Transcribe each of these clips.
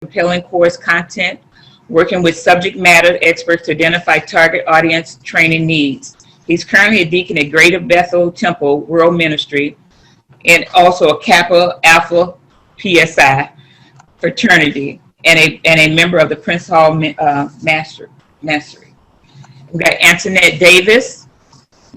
compelling course content, working with subject matter experts to identify target audience training needs. He's currently a deacon at Greater Bethel Temple World Ministry and also a Kappa Alpha PSI fraternity and a member of the Prince Hall Mastery. We've got Antoinette Davis.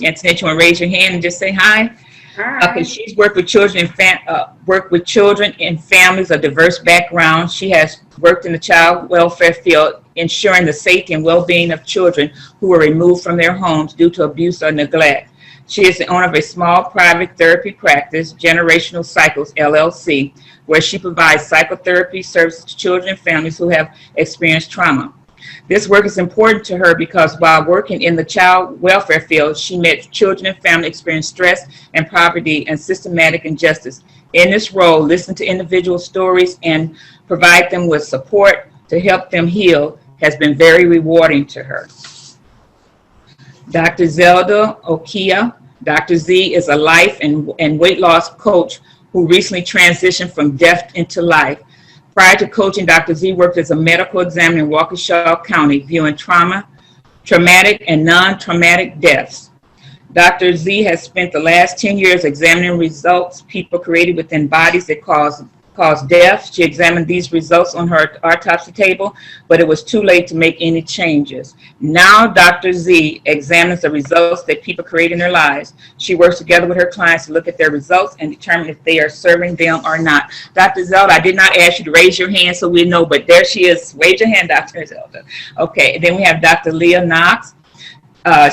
Antoinette, you want to raise your hand and just say hi? Hi. Okay, she's worked with children in families of diverse backgrounds. She has worked in the child welfare field, ensuring the safety and well-being of children who were removed from their homes due to abuse or neglect. She is the owner of a small private therapy practice, Generational Cycles LLC, where she provides psychotherapy services to children and families who have experienced trauma. This work is important to her because while working in the child welfare field, she met children and families experiencing stress and poverty and systematic injustice. In this role, listen to individual stories and provide them with support to help them heal has been very rewarding to her. Dr. Zelda Okia. Dr. Z is a life and weight loss coach who recently transitioned from death into life. Prior to coaching, Dr. Z worked as a medical examiner in Waukesha County, viewing traumatic and non-traumatic deaths. Dr. Z has spent the last 10 years examining results people created within bodies that cause death. She examined these results on her autopsy table, but it was too late to make any changes. Now Dr. Z examines the results that people create in their lives. She works together with her clients to look at their results and determine if they are serving them or not. Dr. Zelda, I did not ask you to raise your hand so we know, but there she is. Raise your hand, Dr. Zelda. Okay, and then we have Dr. Leah Knox.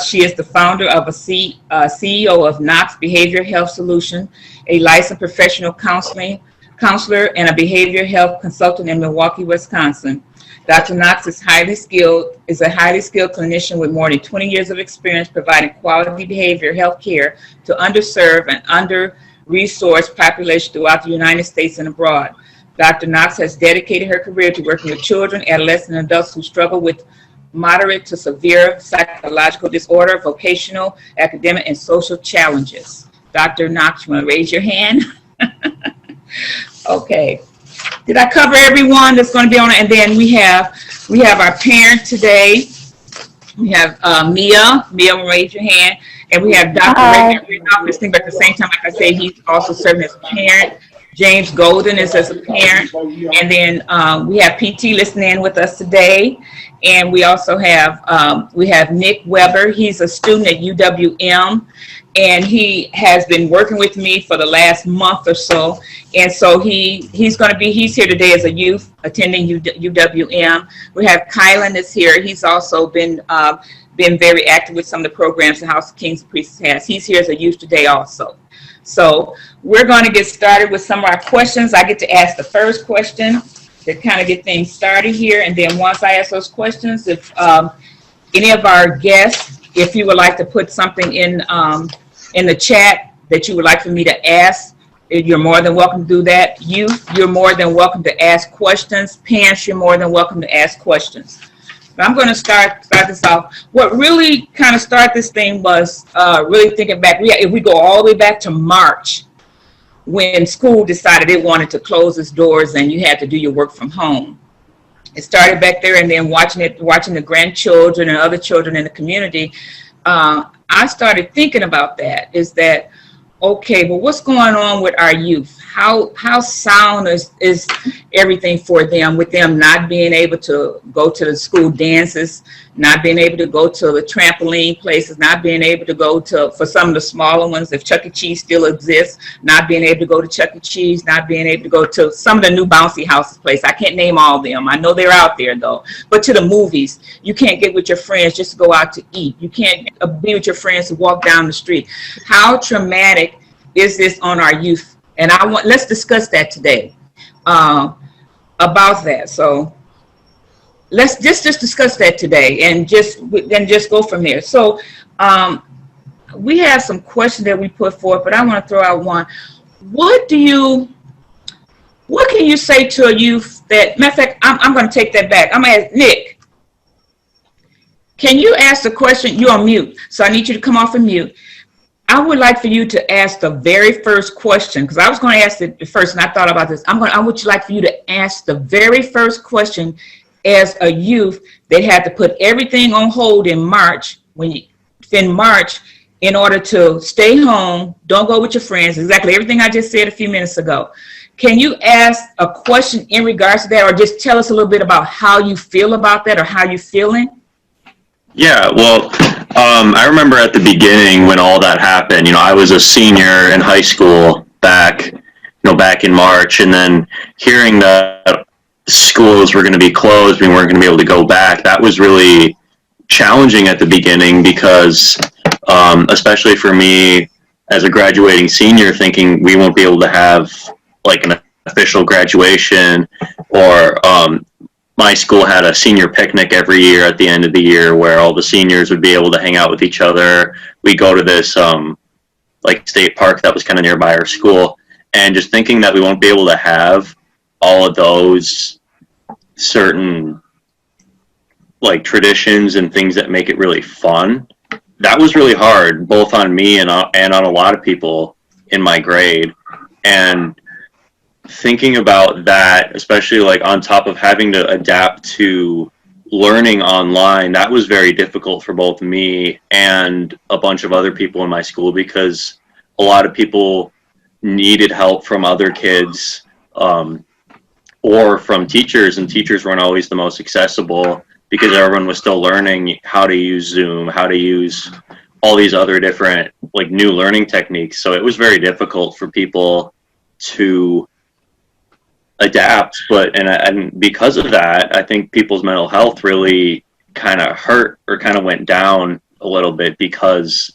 She is the founder of CEO of Knox Behavioral Health Solution, a licensed professional counselor and a behavioral health consultant in Milwaukee, Wisconsin. Dr. Knox is a highly skilled clinician with more than 20 years of experience providing quality behavioral health care to underserved and under-resourced populations throughout the United States and abroad. Dr. Knox has dedicated her career to working with children, adolescents, and adults who struggle with moderate to severe psychological disorder, vocational, academic, and social challenges. Dr. Knox, you want to raise your hand? Okay. Did I cover everyone that's going to be on it? And then we have our parent today. We have Mia. Mia, will raise your hand. And we have Dr. Ray listening, but at the same time, like I said, he's also serving as a parent. James Golden is as a parent. And then we have PT listening in with us today. And we also have Nick Weber. He's a student at UWM. And he has been working with me for the last month or so. And so he's here today as a youth attending UWM. We have Kylan is here. He's also been very active with some of the programs the House of Kings and Priests has. He's here as a youth today also. So we're going to get started with some of our questions. I get to ask the first question to kind of get things started here. And then once I ask those questions, if any of our guests, if you would like to put something in the chat that you would like for me to ask, you're more than welcome to do that. You're more than welcome to ask questions. Parents, you're more than welcome to ask questions. But I'm going to start this off. What really kind of started this thing was really thinking back. If we go all the way back to March, when school decided it wanted to close its doors and you had to do your work from home. It started back there, and then watching the grandchildren and other children in the community, I started thinking about that. Is that okay? But what's going on with our youth? How sound is everything for them? With them not being able to go to the school dances, not being able to go to the trampoline places, not being able to go to, for some of the smaller ones, if Chuck E. Cheese still exists, not being able to go to Chuck E. Cheese, not being able to go to some of the new bouncy houses place. I can't name all of them. I know they're out there though. But to the movies, you can't get with your friends just to go out to eat. You can't be with your friends to walk down the street. How traumatic is this on our youth? And let's discuss that today, about that. So let's just discuss that today and just go from there. So we have some questions that we put forth, but I want to throw out one. What can you say to a youth that, matter of fact, I'm going to take that back. I'm going to ask Nick, can you ask the question? You're on mute, so I need you to come off of mute. I would like for you to ask the very first question, because I was going to ask it first, and I thought about this. I would like for you to ask the very first question as a youth that had to put everything on hold in March, in order to stay home, don't go with your friends, exactly everything I just said a few minutes ago. Can you ask a question in regards to that, or just tell us a little bit about how you feel about that, or how you're feeling? Yeah, well, I remember at the beginning when all that happened, I was a senior in high school back in March, and then hearing that schools were going to be closed, we weren't going to be able to go back, that was really challenging at the beginning because, especially for me as a graduating senior, thinking we won't be able to have like an official graduation, or my school had a senior picnic every year at the end of the year where all the seniors would be able to hang out with each other. We go to this like state park that was kind of nearby our school, and just thinking that we won't be able to have all of those certain like traditions and things that make it really fun, that was really hard, both on me and on a lot of people in my grade. And thinking about that, especially like on top of having to adapt to learning online, that was very difficult for both me and a bunch of other people in my school, because a lot of people needed help from other kids, or from teachers, and teachers weren't always the most accessible because everyone was still learning how to use Zoom, how to use all these other different like new learning techniques. So it was very difficult for people to adapt, and because of that, I think people's mental health really kind of hurt or kind of went down a little bit, because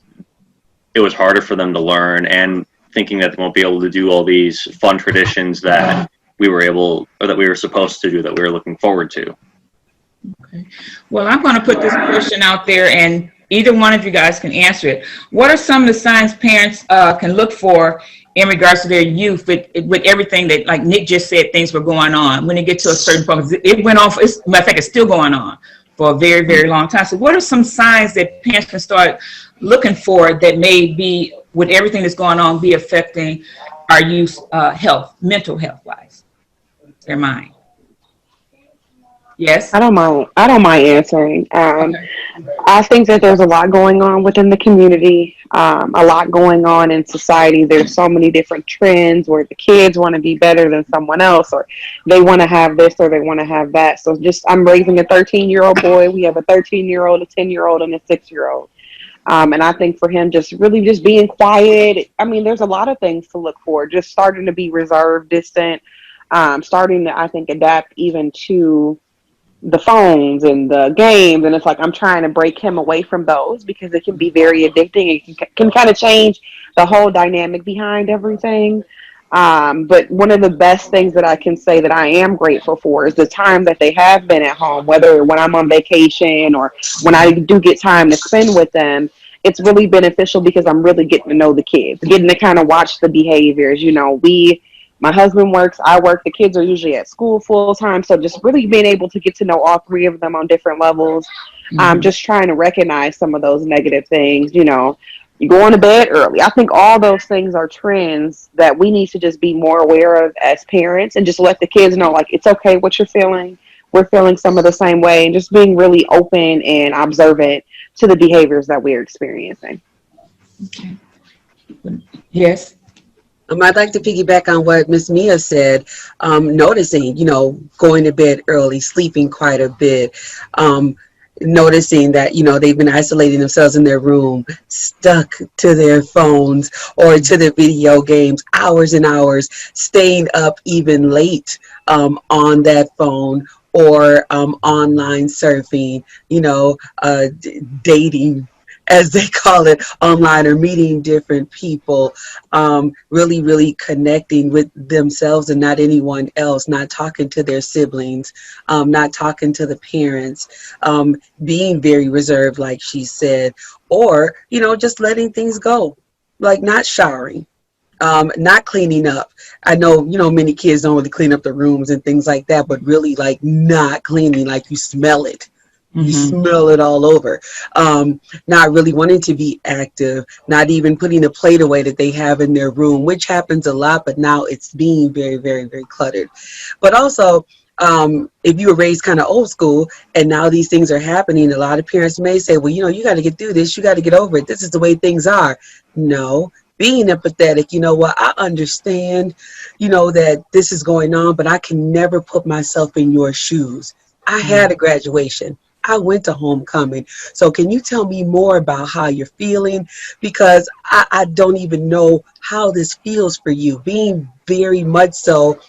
it was harder for them to learn, and thinking that they won't be able to do all these fun traditions that we were supposed to do, that we were looking forward to. Okay. Well, I'm going to put this question out there, and either one of you guys can answer it. What are some of the signs parents can look for in regards to their youth with everything that, like Nick just said, things were going on? When they get to a certain point, it went on, matter of fact, it's still going on for a very, very long time. So what are some signs that parents can start looking for that may be, with everything that's going on, be affecting our youth health, mental health-wise, their mind? Yes? I don't mind answering. Okay. I think that there's a lot going on within the community, a lot going on in society. There's so many different trends where the kids want to be better than someone else, or they want to have this or they want to have that. So I'm raising a 13-year-old boy. We have a 13-year-old, a 10-year-old, and a 6-year-old. And I think for him, just being quiet. I mean, there's a lot of things to look for. Just starting to be reserved, distant, starting to, I think, adapt even to the phones and the games, and it's like I'm trying to break him away from those, because it can be very addicting. It can kind of change the whole dynamic behind everything. But one of the best things that I can say that I am grateful for is the time that they have been at home, whether when I'm on vacation or when I do get time to spend with them. It's really beneficial because I'm really getting to know the kids, getting to kind of watch the behaviors. My husband works, I work, the kids are usually at school full time. So just really being able to get to know all three of them on different levels. Just trying to recognize some of those negative things, you going to bed early. I think all those things are trends that we need to just be more aware of as parents, and just let the kids know, like, it's okay what you're feeling. We're feeling some of the same way, and just being really open and observant to the behaviors that we're experiencing. Okay. Yes. I'd like to piggyback on what Miss Mia said, noticing, going to bed early, sleeping quite a bit, noticing that, they've been isolating themselves in their room, stuck to their phones or to their video games, hours and hours, staying up even late on that phone, or online surfing, dating, as they call it, online, or meeting different people, really, really connecting with themselves and not anyone else, not talking to their siblings, not talking to the parents, being very reserved, like she said, or, just letting things go, like not showering, not cleaning up. I know, many kids don't really clean up the rooms and things like that, but really like not cleaning, like you smell it You Mhm. smell it all over. Not really wanting to be active, not even putting a plate away that they have in their room, which happens a lot, but now it's being very, very, very cluttered. But also, if you were raised kind of old school and now these things are happening, a lot of parents may say, well, you got to get through this. You got to get over it. This is the way things are. No, being empathetic, you know what? I understand, that this is going on, but I can never put myself in your shoes. I had a graduation. I went to homecoming. So can you tell me more about how you're feeling? Because I don't even know how this feels for you, being very much so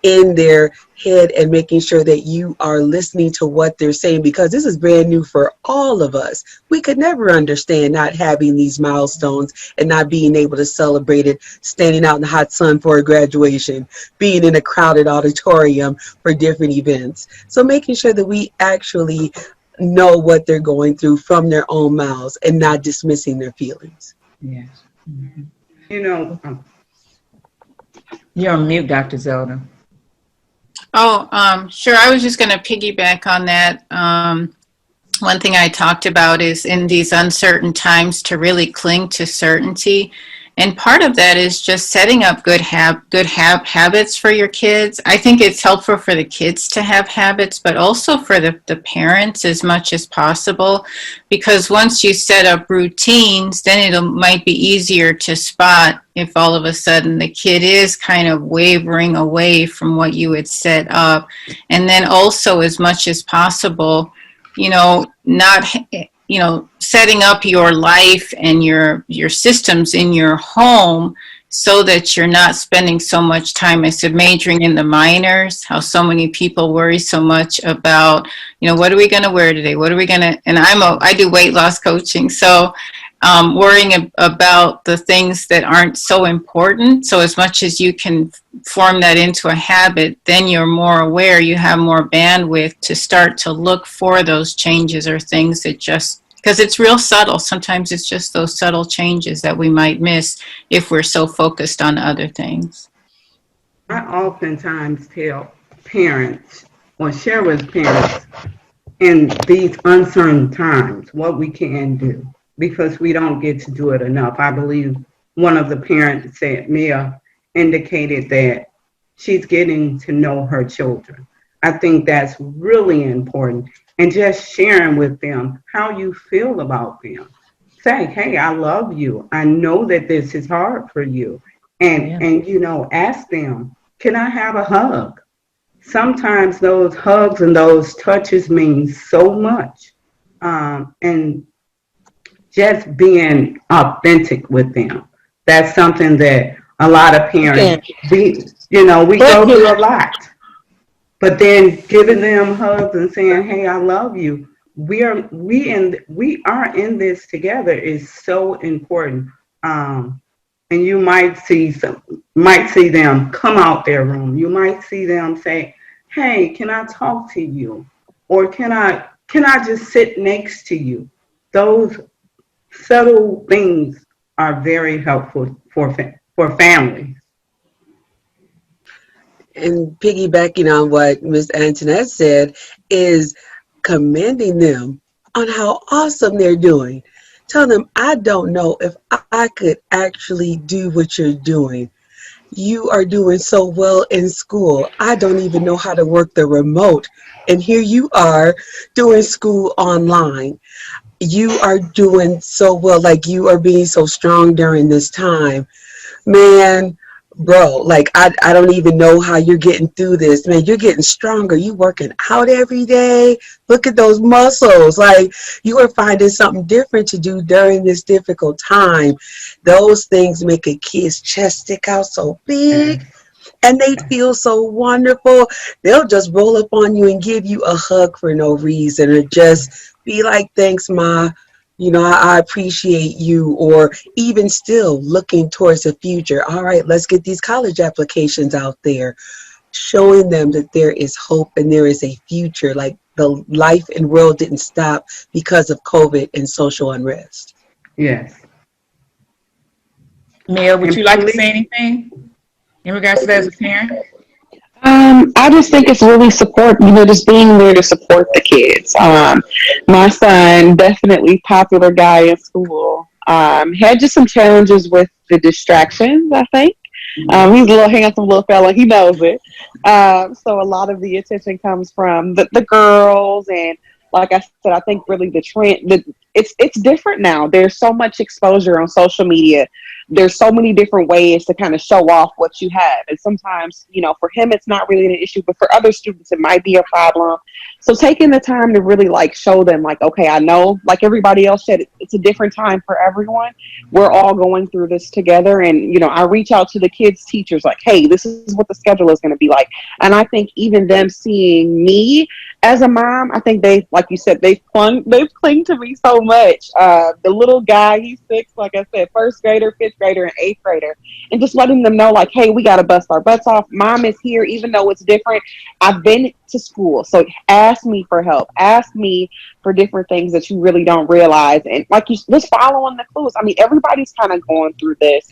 in their head and making sure that you are listening to what they're saying, because this is brand new for all of us. We could never understand not having these milestones and not being able to celebrate it, standing out in the hot sun for a graduation, being in a crowded auditorium for different events. So making sure that we actually know what they're going through from their own mouths and not dismissing their feelings. Yes. Mhm. You know, You're on mute, Dr. Zelda. Oh, sure. I was just going to piggyback on that. One thing I talked about is in these uncertain times to really cling to certainty. And part of that is just setting up good habits for your kids. I think it's helpful for the kids to have habits, but also for the parents as much as possible. Because once you set up routines, then it might be easier to spot if all of a sudden the kid is kind of wavering away from what you had set up. And then also as much as possible, not setting up your life and your systems in your home so that you're not spending so much time. I said majoring in the minors, how so many people worry so much about, what are we going to wear today? What are we going to, and I do weight loss coaching. So worrying about the things that aren't so important. So as much as you can form that into a habit, then you're more aware, you have more bandwidth to start to look for those changes or things that just, because it's real subtle. Sometimes it's just those subtle changes that we might miss if we're so focused on other things. I oftentimes tell parents or share with parents in these uncertain times what we can do, because we don't get to do it enough. I believe one of the parents said, Mia, indicated that she's getting to know her children. I think that's really important. And just sharing with them how you feel about them. Say, hey, I love you. I know that this is hard for you. And ask them, can I have a hug? Sometimes those hugs and those touches mean so much. And just being authentic with them. That's something that a lot of parents, we go through a lot. But then giving them hugs and saying, hey, I love you. We are in this together is so important. And you might see them come out their room. You might see them say, hey, can I talk to you? Or can I just sit next to you? Those subtle things are very helpful for families. And piggybacking on what Ms. Antoinette said is commending them on how awesome they're doing. Tell them, I don't know if I could actually do what you're doing. You are doing so well in school. I don't even know how to work the remote. And here you are doing school online. You are doing so well, like you are being so strong during this time. Man, bro, like I don't even know how you're getting through this. Man, you're getting stronger. You working out every day. Look at those muscles. Like you are finding something different to do during this difficult time. Those things make a kid's chest stick out so big. And they feel so wonderful. They'll just roll up on you and give you a hug for no reason, or just be like, thanks, Ma. I appreciate you. Or even still looking towards the future. All right, let's get these college applications out there. Showing them that there is hope and there is a future. Like the life and world didn't stop because of COVID and social unrest. Yes. Mia, would you like to say anything in regards to that as a parent? I just think it's really support, just being there to support the kids. My son, definitely popular guy in school, had just some challenges with the distractions, I think. He's a little handsome little fella. He knows it. So a lot of the attention comes from the girls, and like I said, I think really the trend. It's different now. There's so much exposure on social media. There's so many different ways to kind of show off what you have, and sometimes for him it's not really an issue, but for other students it might be a problem. So taking the time to really like show them like, okay, I know, like everybody else said, it's a different time for everyone. We're all going through this together. And, I reach out to the kids' teachers like, hey, this is what the schedule is going to be like. And I think even them seeing me as a mom, I think they, like you said, they've clung to me so much. The little guy, he's 6, like I said, first grader, fifth grader, and eighth grader. And just letting them know like, hey, we got to bust our butts off. Mom is here, even though it's different. I've been to school. So ask me for help. Ask me for different things that you really don't realize. And like you just following the clues. I mean, everybody's kind of going through this.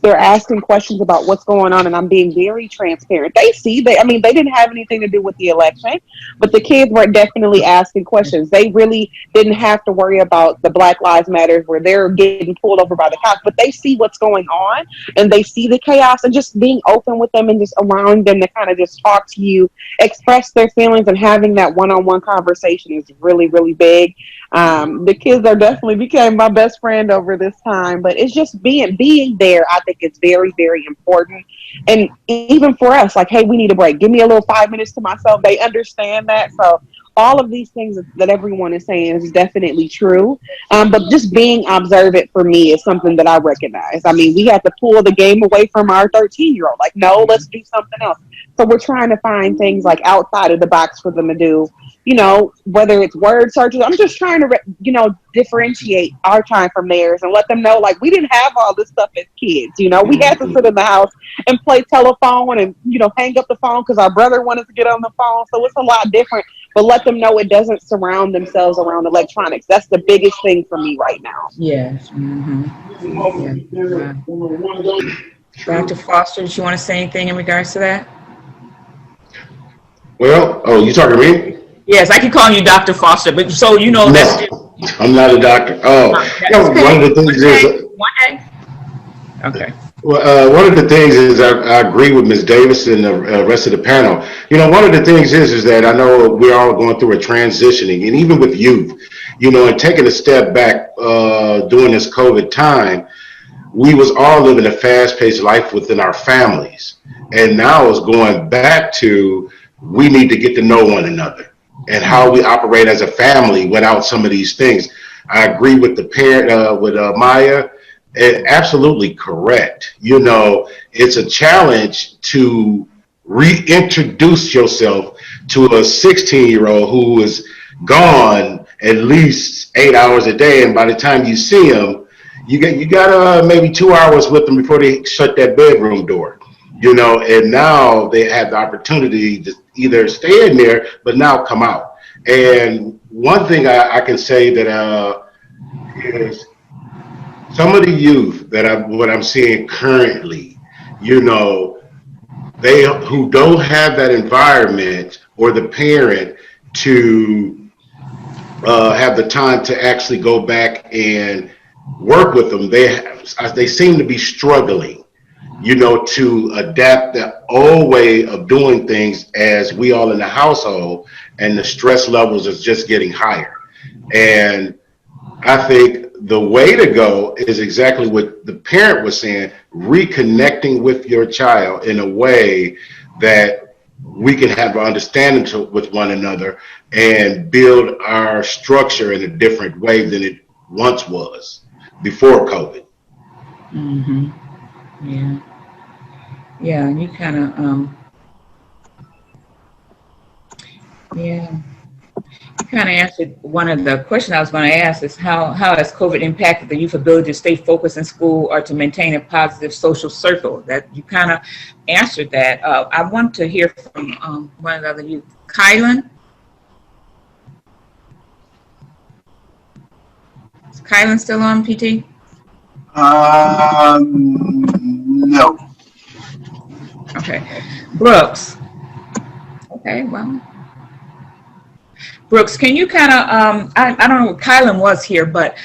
They're asking questions about what's going on, and I'm being very transparent. They see that, I mean, they didn't have anything to do with the election, but the kids were definitely asking questions. They really didn't have to worry about the Black Lives Matter where they're getting pulled over by the cops, but they see what's going on and they see the chaos, and just being open with them and just allowing them to kind of just talk to you, express their feelings, and having that one-on-one conversation is really, really big. The kids are definitely became my best friend over this time, but it's just being there. I think it's very, very important. And even for us, like, hey, we need a break. Give me a little 5 minutes to myself. They understand that. So all of these things that everyone is saying is definitely true. But just being observant for me is something that I recognize. I mean, we had to pull the game away from our 13-year-old. Like, no, let's do something else. So we're trying to find things like outside of the box for them to do, whether it's word searches. I'm just trying to, differentiate our time from theirs and let them know, like, we didn't have all this stuff as kids. We had to sit in the house and play telephone and, hang up the phone because our brother wanted to get on the phone. So it's a lot different, but let them know it doesn't surround themselves around electronics. That's the biggest thing for me right now. Yes. Mm-hmm. Yeah. Dr. Foster, did you want to say anything in regards to that? Well, you talking to me? Yes, I can call you Dr. Foster, but so No, that's I'm not a doctor. Oh, okay. One of the things is one day. Okay. Well, one of the things is I agree with Ms. Davis and the rest of the panel. One of the things is that I know we're all going through a transitioning, and even with youth, and taking a step back during this COVID time, we was all living a fast-paced life within our families, and now it's going back to we need to get to know one another and how we operate as a family without some of these things. I agree with the parent, with Maya. Absolutely correct. It's a challenge to reintroduce yourself to a 16-year-old who is gone at least 8 hours a day, and by the time you see him, you got maybe 2 hours with them before they shut that bedroom door. And now they have the opportunity to either stay in there, but now come out. And one thing I can say that is some of the youth what I'm seeing currently, they who don't have that environment or the parent to have the time to actually go back and work with them, they seem to be struggling, to adapt the old way of doing things as we all in the household, and the stress levels is just getting higher. And I think the way to go is exactly what the parent was saying, reconnecting with your child in a way that we can have an understanding with one another and build our structure in a different way than it once was before COVID. Mm-hmm. Yeah. Yeah, you kind of, you kind of answered one of the questions I was going to ask is how has COVID impacted the youth ability to stay focused in school or to maintain a positive social circle? That you kind of answered that. I want to hear from one of the other youth. Kylan? Is Kylan still on, PT? No. Okay. Brooks. Okay, well. Brooks, can you kind of, I don't know, Kylan was here, but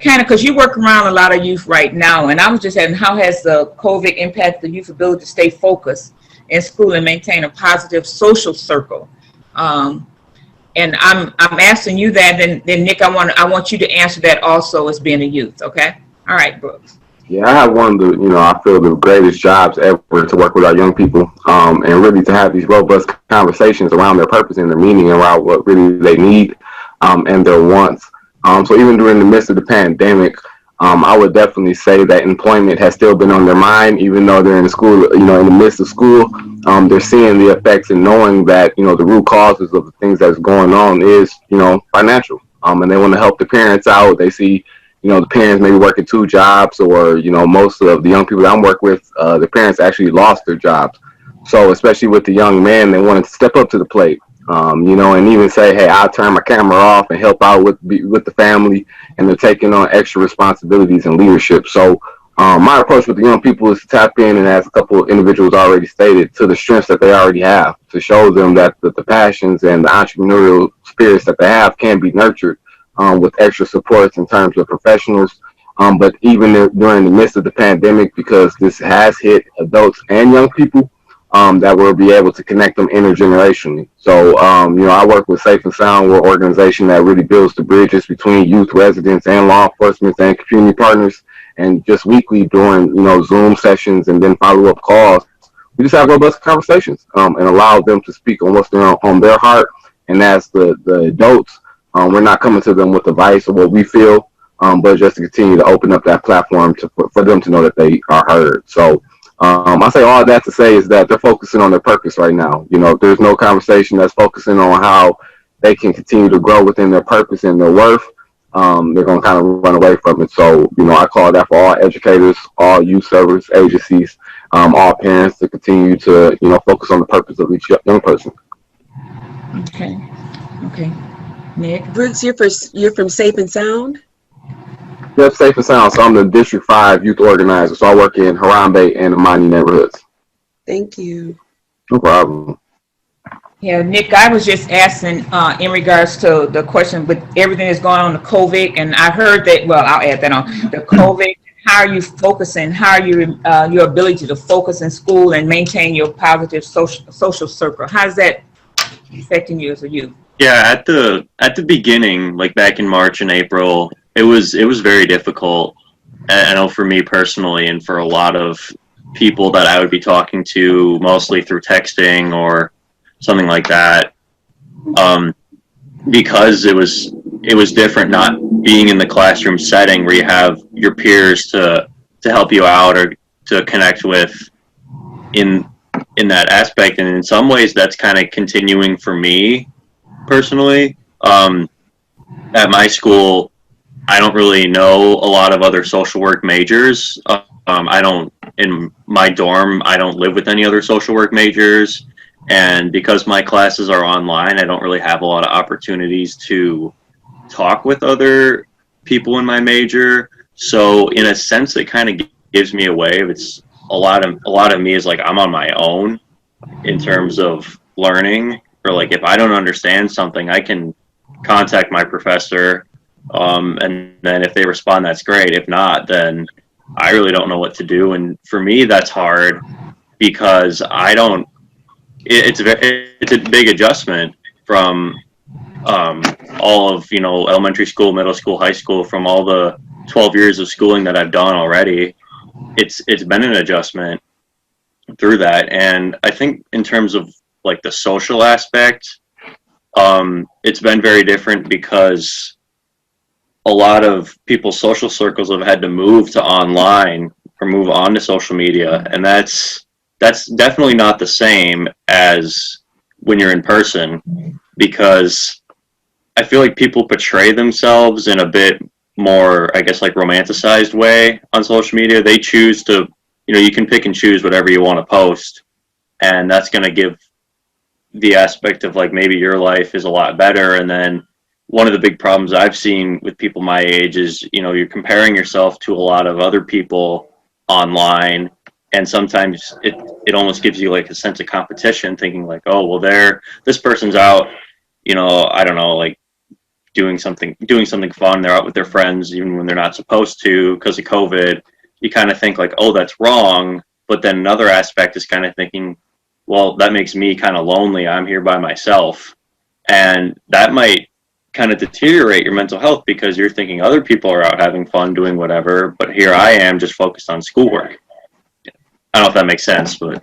kind of, because you work around a lot of youth right now, and I was just asking, how has the COVID impacted the youth ability to stay focused in school and maintain a positive social circle? And I'm asking you that, then Nick, I want you to answer that also as being a youth, okay? All right, Brooks. Yeah, I have one of the, I feel the greatest jobs ever to work with our young people, and really to have these robust conversations around their purpose and their meaning, around what really they need, and their wants. So even during the midst of the pandemic, I would definitely say that employment has still been on their mind, even though they're in school, in the midst of school. They're seeing the effects and knowing that, the root causes of the things that's going on is, financial. And they want to help the parents out. They see, the parents maybe working 2 jobs, or, most of the young people that I'm working with, the parents actually lost their jobs. So especially with the young man, they want to step up to the plate, and even say, hey, I'll turn my camera off and help out with the family, and they're taking on extra responsibilities and leadership. So my approach with the young people is to tap in, and as a couple of individuals already stated, to the strengths that they already have, to show them that the passions and the entrepreneurial spirits that they have can be nurtured with extra supports in terms of professionals. But even during the midst of the pandemic, because this has hit adults and young people, that will be able to connect them intergenerationally. So, I work with Safe and Sound. We're an organization that really builds the bridges between youth residents and law enforcement and community partners. And just weekly during, Zoom sessions and then follow-up calls, we just have robust conversations and allow them to speak on what's on their heart. And as the adults, we're not coming to them with advice or what we feel, but just to continue to open up that platform for them to know that they are heard. So I say all that to say is that they're focusing on their purpose right now. There's no conversation that's focusing on how they can continue to grow within their purpose and their worth. They're going to kind of run away from it. So, I call that for all educators, all youth service agencies, all parents to continue to, focus on the purpose of each young person. Okay. Nick? Brooks, you're from Safe and Sound? Yep, Safe and Sound. So I'm the District 5 youth organizer. So I work in Harambe and Amani neighborhoods. Thank you. No problem. Yeah, Nick, I was just asking in regards to the question with everything that's going on the COVID, and I heard that, well, I'll add that on, the COVID, how are you focusing, how are you, your ability to focus in school and maintain your positive social circle, how is that affecting you as a youth? Yeah, at the beginning, like back in March and April, it was very difficult. I know for me personally, and for a lot of people that I would be talking to, mostly through texting or something like that, because it was different not being in the classroom setting where you have your peers to help you out or to connect with in that aspect. And in some ways, that's kind of continuing for me personally. At my school, I don't really know a lot of other social work majors. In my dorm, I don't live with any other social work majors. And because my classes are online, I don't really have a lot of opportunities to talk with other people in my major. So in a sense, it kind of gives me a wave. It's a lot of me is like, I'm on my own in terms of learning, or like if I don't understand something, I can contact my professor. And then if they respond, that's great. If not, then I really don't know what to do. And for me, that's hard because it's a big adjustment from all of, elementary school, middle school, high school, from all the 12 years of schooling that I've done already. It's been an adjustment through that. And I think in terms of like the social aspect, it's been very different because a lot of people's social circles have had to move to online or move on to social media. And that's definitely not the same as when you're in person, because I feel like people portray themselves in a bit more, I guess, like romanticized way on social media. They choose to, you can pick and choose whatever you want to post, and that's going to give the aspect of like maybe your life is a lot better. And then one of the big problems I've seen with people my age is, you're comparing yourself to a lot of other people online, And sometimes it almost gives you like a sense of competition, thinking like, oh, well, this person's out, I don't know, like doing something fun. They're out with their friends, even when they're not supposed to because of COVID. You kind of think like, oh, that's wrong. But then another aspect is kind of thinking, well, that makes me kind of lonely. I'm here by myself. And that might kind of deteriorate your mental health because you're thinking other people are out having fun, doing whatever. But here I am just focused on schoolwork. I don't know if that makes sense, but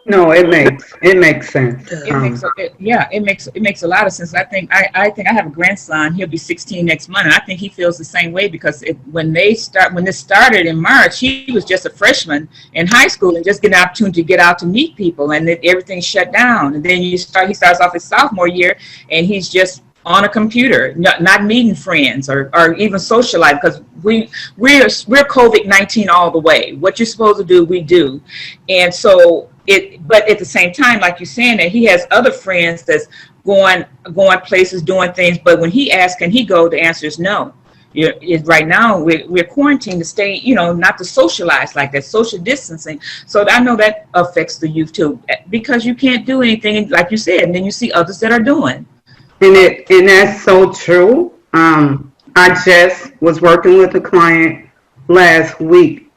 No, it makes sense. It makes a lot of sense. I think I have a grandson. He'll be 16 next month, and I think he feels the same way because when this started in March, he was just a freshman in high school and just getting an opportunity to get out to meet people, and then everything shut down. And then he starts off his sophomore year, and he's just on a computer, not meeting friends or even socializing because we're COVID-19 all the way. What you're supposed to do, we do, and so. But at the same time, like you're saying, that he has other friends that's going places, doing things. But when he asks, can he go? The answer is no. Right now, we're quarantined to stay, not to socialize like that, social distancing. So I know that affects the youth too, because you can't do anything, like you said, and then you see others that are doing. And that's so true. I just was working with a client last week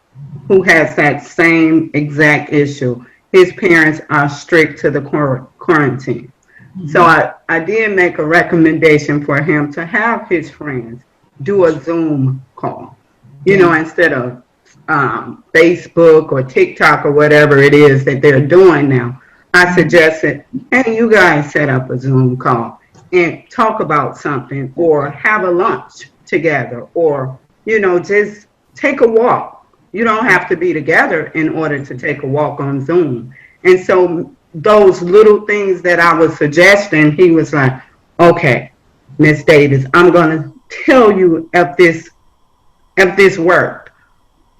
who has that same exact issue. His parents are strict to the quarantine. Mm-hmm. So I did make a recommendation for him to have his friends do a Zoom call, instead of Facebook or TikTok or whatever it is that they're doing now. I suggested, hey, you guys set up a Zoom call and talk about something or have a lunch together or, just take a walk. You don't have to be together in order to take a walk on Zoom. And so those little things that I was suggesting, he was like, okay, Miss Davis, I'm going to tell you if this worked.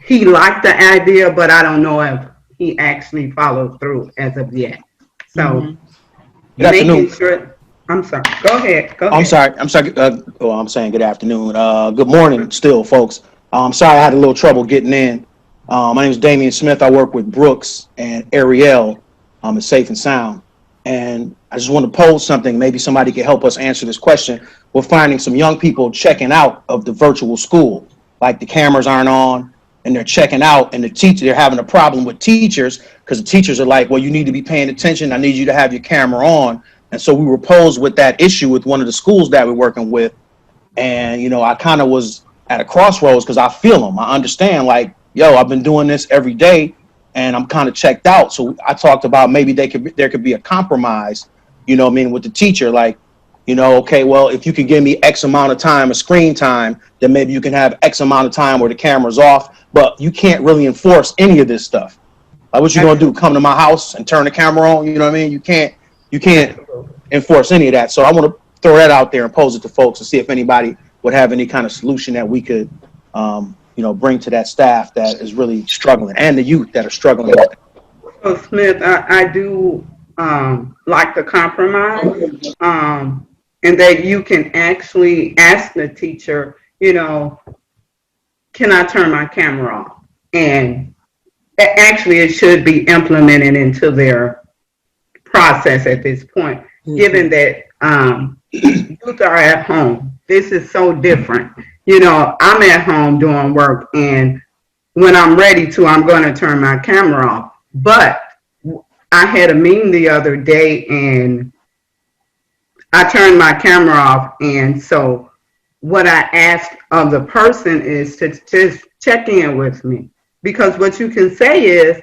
He liked the idea, but I don't know if he actually followed through as of yet. So making sure, I'm sorry, go ahead. I'm sorry. I'm saying good afternoon. Good morning still, folks. I'm sorry I had a little trouble getting in. My name is Damian Smith. I work with Brooks and Ariel at Safe and Sound. And I just want to pose something. Maybe somebody can help us answer this question. We're finding some young people checking out of the virtual school. Like the cameras aren't on and they're checking out, and they're having a problem with teachers because the teachers are like, well, you need to be paying attention. I need you to have your camera on. And so we were posed with that issue with one of the schools that we're working with. And, I kind of was at a crossroads because I feel them. I understand, like, yo, I've been doing this every day and I'm kind of checked out. So I talked about maybe there could be a compromise, with the teacher, like, okay, well, if you could give me X amount of time of screen time, then maybe you can have X amount of time where the camera's off, but you can't really enforce any of this stuff. Like, what you gonna do? Come to my house and turn the camera on? You know what I mean? You can't enforce any of that. So I want to throw that out there and pose it to folks and see if anybody would have any kind of solution that we could, bring to that staff that is really struggling and the youth that are struggling. So Smith, I do like the compromise, and that you can actually ask the teacher, can I turn my camera off? And actually, it should be implemented into their process at this point, given that youth are at home. This is so different. I'm at home doing work, and when I'm ready to, I'm going to turn my camera off. But I had a meeting the other day, and I turned my camera off. And so what I asked of the person is to just check in with me. Because what you can say is,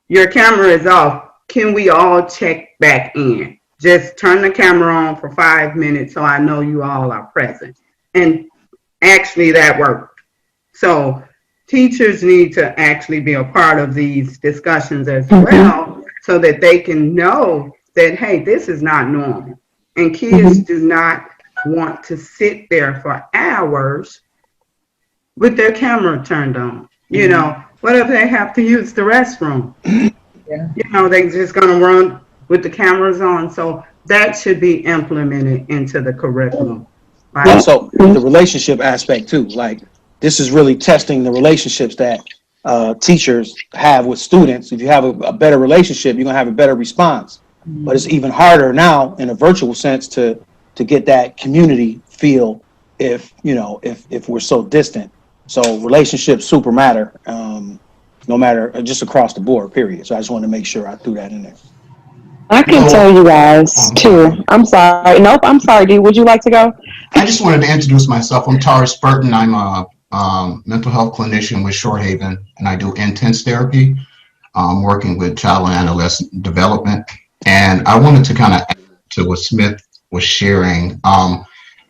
your camera is off. Can we all check back in? Just turn the camera on for 5 minutes so I know you all are present. And actually that worked. So teachers need to actually be a part of these discussions as well, so that they can know that, hey, this is not normal. And kids do not want to sit there for hours with their camera turned on. What if they have to use the restroom? They're just going to run with the cameras on. So that should be implemented into the curriculum. Also, the relationship aspect too. Like, this is really testing the relationships that teachers have with students. If you have a better relationship, you're gonna have a better response. But it's even harder now in a virtual sense to get that community feel if we're so distant. So relationships super matter, no matter just across the board, period. So I just wanted to make sure I threw that in there. I can tell you guys too. I'm sorry. Nope, I'm sorry, D. Would you like to go? I just wanted to introduce myself. I'm Taurus Burton. I'm a mental health clinician with Shorehaven, and I do intense therapy, working with child and adolescent development. And I wanted to kind of add to what Smith was sharing.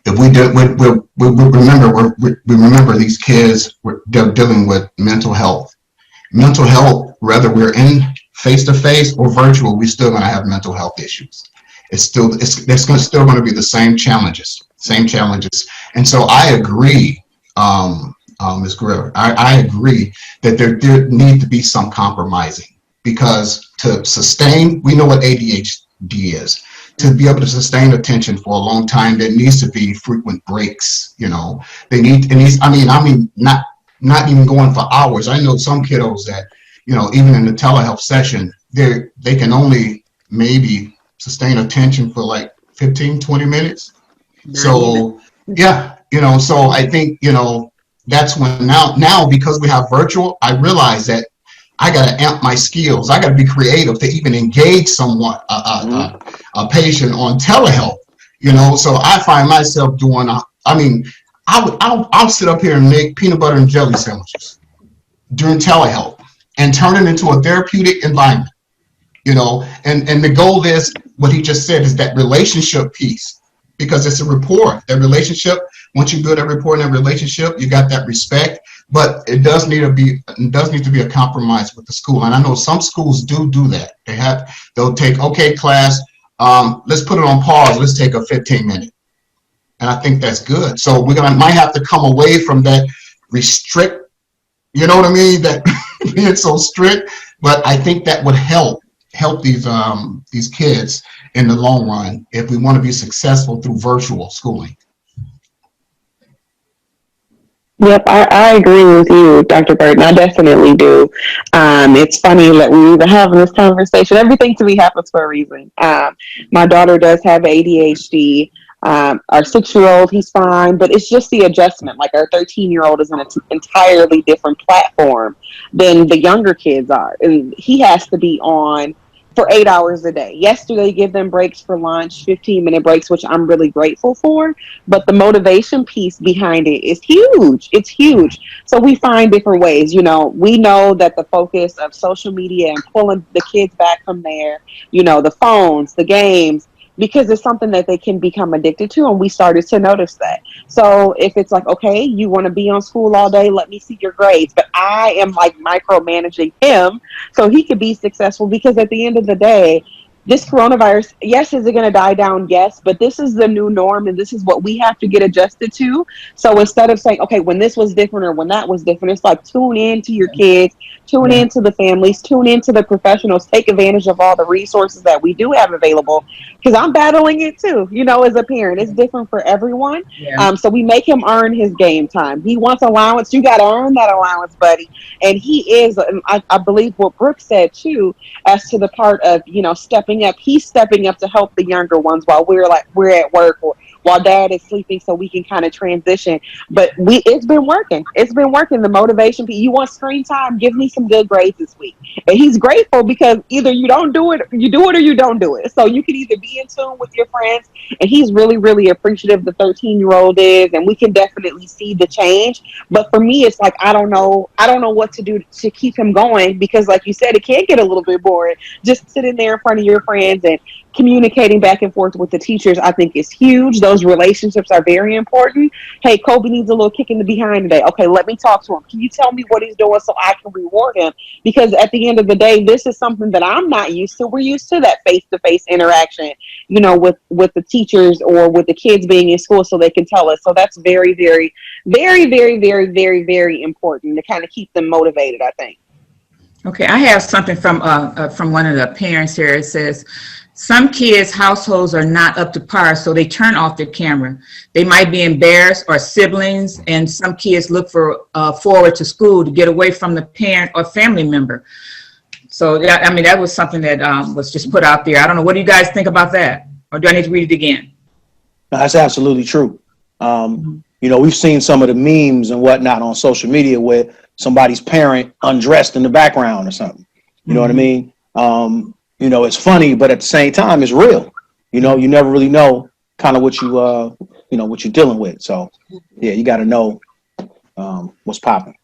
If we remember these kids, they're dealing with mental health. Mental health, whether we're in face-to-face or virtual, we're still going to have mental health issues. There's still going to be the same challenges. And so I agree, Ms. Guerrero, I agree that there need to be some compromising, because to sustain, we know what ADHD is. To be able to sustain attention for a long time, there needs to be frequent breaks. Not even going for hours. I know some kiddos that, even in the telehealth session, they can only maybe sustain attention for like 15, 20 minutes. So yeah, so I think, that's when now because we have virtual, I realize that I got to amp my skills. I got to be creative to even engage someone, a patient on telehealth, so I find myself doing, I'll sit up here and make peanut butter and jelly sandwiches during telehealth and turn it into a therapeutic environment, and the goal is what he just said, is that relationship piece, because it's a rapport. That relationship, once you build that rapport in that relationship, you got that respect, but it does need to be a compromise with the school. And I know some schools do that. They'll take, okay, class, let's put it on pause. Let's take a 15-minute. And I think that's good. So might have to come away from that restrict, that being so strict, but I think that would help these kids in the long run if we want to be successful through virtual schooling. Yep, I agree with you, Dr. Burton. I definitely do. It's funny that we even having this conversation. Everything to me happens for a reason. My daughter does have ADHD. Our 6-year-old, he's fine, but it's just the adjustment. Like our 13-year-old is on an entirely different platform than the younger kids are. And he has to be on for 8 hours a day. Yes, do they give them breaks for lunch, 15-minute breaks, which I'm really grateful for, but the motivation piece behind it is huge. It's huge. So we find different ways. We know that the focus of social media and pulling the kids back from there, the phones, the games, because it's something that they can become addicted to, and we started to notice that. So if it's like, okay, you want to be on school all day, let me see your grades, but I am like micromanaging him so he could be successful, because at the end of the day, this coronavirus, yes, is it going to die down? Yes, but this is the new norm, and this is what we have to get adjusted to. So instead of saying, okay, when this was different or when that was different, it's like tune in to your kids, tune in to the families, tune in to the professionals, take advantage of all the resources that we do have available, because I'm battling it too, as a parent. It's different for everyone. Yeah. So we make him earn his game time. He wants allowance. You got to earn that allowance, buddy. And he is, and I believe what Brooke said too, as to the part of, stepping up. He's stepping up to help the younger ones while we're at work or while dad is sleeping, so we can kind of transition. But it's been working. It's been working. The motivation. You want screen time? Give me some good grades this week. And he's grateful, because either you don't do it, you do it, or you don't do it. So you can either be in tune with your friends, and he's really, really appreciative. The 13-year-old is, and we can definitely see the change. But for me, it's like, I don't know what to do to keep him going, because like you said, it can get a little bit boring. Just sitting there in front of your friends and communicating back and forth with the teachers, I think, is huge. Those relationships are very important. Hey, Kobe needs a little kick in the behind today. Okay, let me talk to him. Can you tell me what he's doing so I can reward him? Because at the end of the day, this is something that I'm not used to. We're used to that face-to-face interaction, with the teachers or with the kids being in school so they can tell us. So that's very, very, very, very, very, very, very important to kind of keep them motivated, I think. Okay, I have something from one of the parents here. It says, some kids' households are not up to par, so they turn off their camera. They might be embarrassed, or siblings, and some kids look forward to school to get away from the parent or family member. So that was something that was just put out there. I don't know. What do you guys think about that? Or do I need to read it again? No, that's absolutely true. We've seen some of the memes and whatnot on social media where somebody's parent undressed in the background or something. You know what I mean? It's funny, but at the same time, it's real. You never really know kind of what what you're dealing with. So yeah, you got to know what's popping.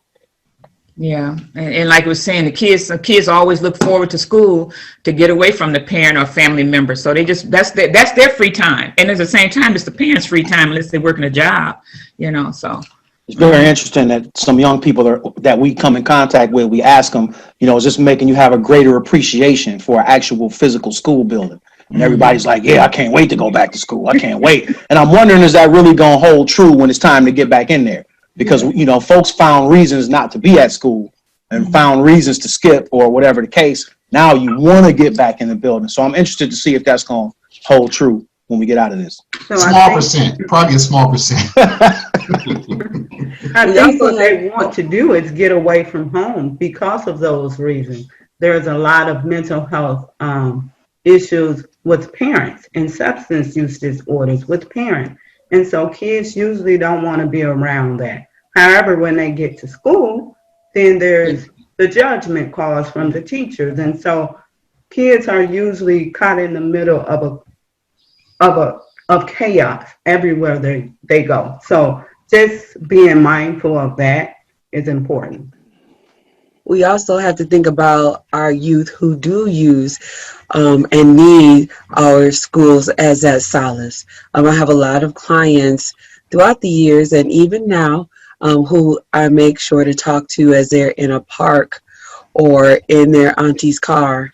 Yeah, and like we were saying, the kids always look forward to school to get away from the parent or family member. So they just that's their free time, and at the same time, it's the parents' free time unless they're working a job. So it's very interesting that some young people that we come in contact with, we ask them, is this making you have a greater appreciation for an actual physical school building? And everybody's like, yeah, I can't wait to go back to school. I can't wait. And I'm wondering, is that really going to hold true when it's time to get back in there? Because, folks found reasons not to be at school and found reasons to skip or whatever the case. Now you want to get back in the building. So I'm interested to see if that's going to hold true when we get out of this. Small percent, probably a small percent. I think what they want to do is get away from home because of those reasons. There's a lot of mental health issues with parents and substance use disorders with parents. And so kids usually don't want to be around that. However, when they get to school, then there's the judgment calls from the teachers. And so kids are usually caught in the middle of chaos everywhere they go. So just being mindful of that is important. We also have to think about our youth who do use and need our schools as that solace. I have a lot of clients throughout the years and even now who I make sure to talk to as they're in a park or in their auntie's car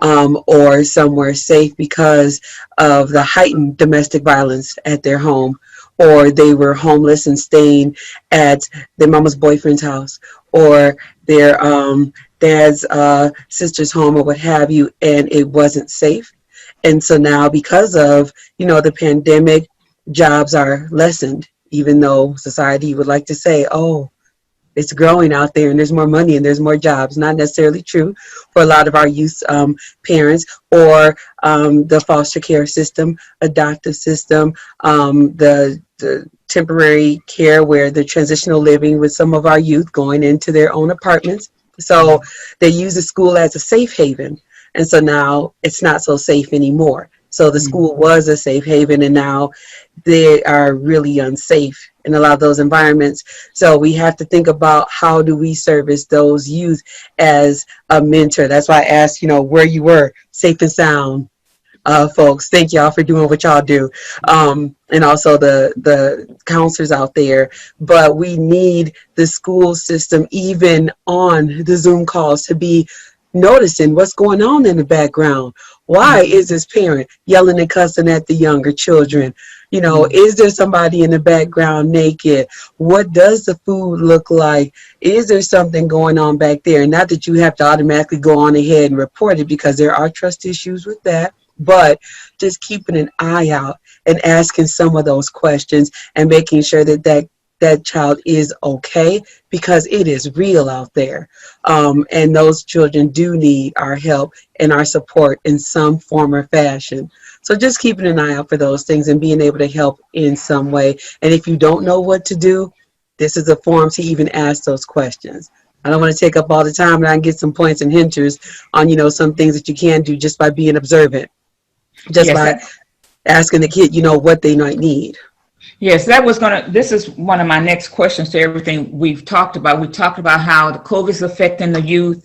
or somewhere safe because of the heightened domestic violence at their home, or they were homeless and staying at their mama's boyfriend's house, or their dad's sister's home, or what have you, and it wasn't safe. And so now, because of the pandemic, jobs are lessened, even though society would like to say, oh, it's growing out there and there's more money and there's more jobs. Not necessarily true for a lot of our youth parents, or the foster care system, adoptive system, the temporary care where the transitional living with some of our youth going into their own apartments. So they use the school as a safe haven. And so now it's not so safe anymore. So the school was a safe haven and now they are really unsafe in a lot of those environments. So we have to think about how do we service those youth as a mentor. That's why I asked, where you were, safe and sound. Folks, thank y'all for doing what y'all do. And also the counselors out there. But we need the school system, even on the Zoom calls, to be noticing what's going on in the background. Why is this parent yelling and cussing at the younger children? Is there somebody in the background naked? What does the food look like? Is there something going on back there? And not that you have to automatically go on ahead and report it, because there are trust issues with that. But just keeping an eye out and asking some of those questions and making sure that child is okay, because it is real out there. And those children do need our help and our support in some form or fashion. So just keeping an eye out for those things and being able to help in some way. And if you don't know what to do, this is a forum to even ask those questions. I don't want to take up all the time, but I can get some points and hinters on, some things that you can do just by being observant. Just by asking the kid, what they might need. Yes, this is one of my next questions to everything we've talked about. We talked about how the COVID is affecting the youth,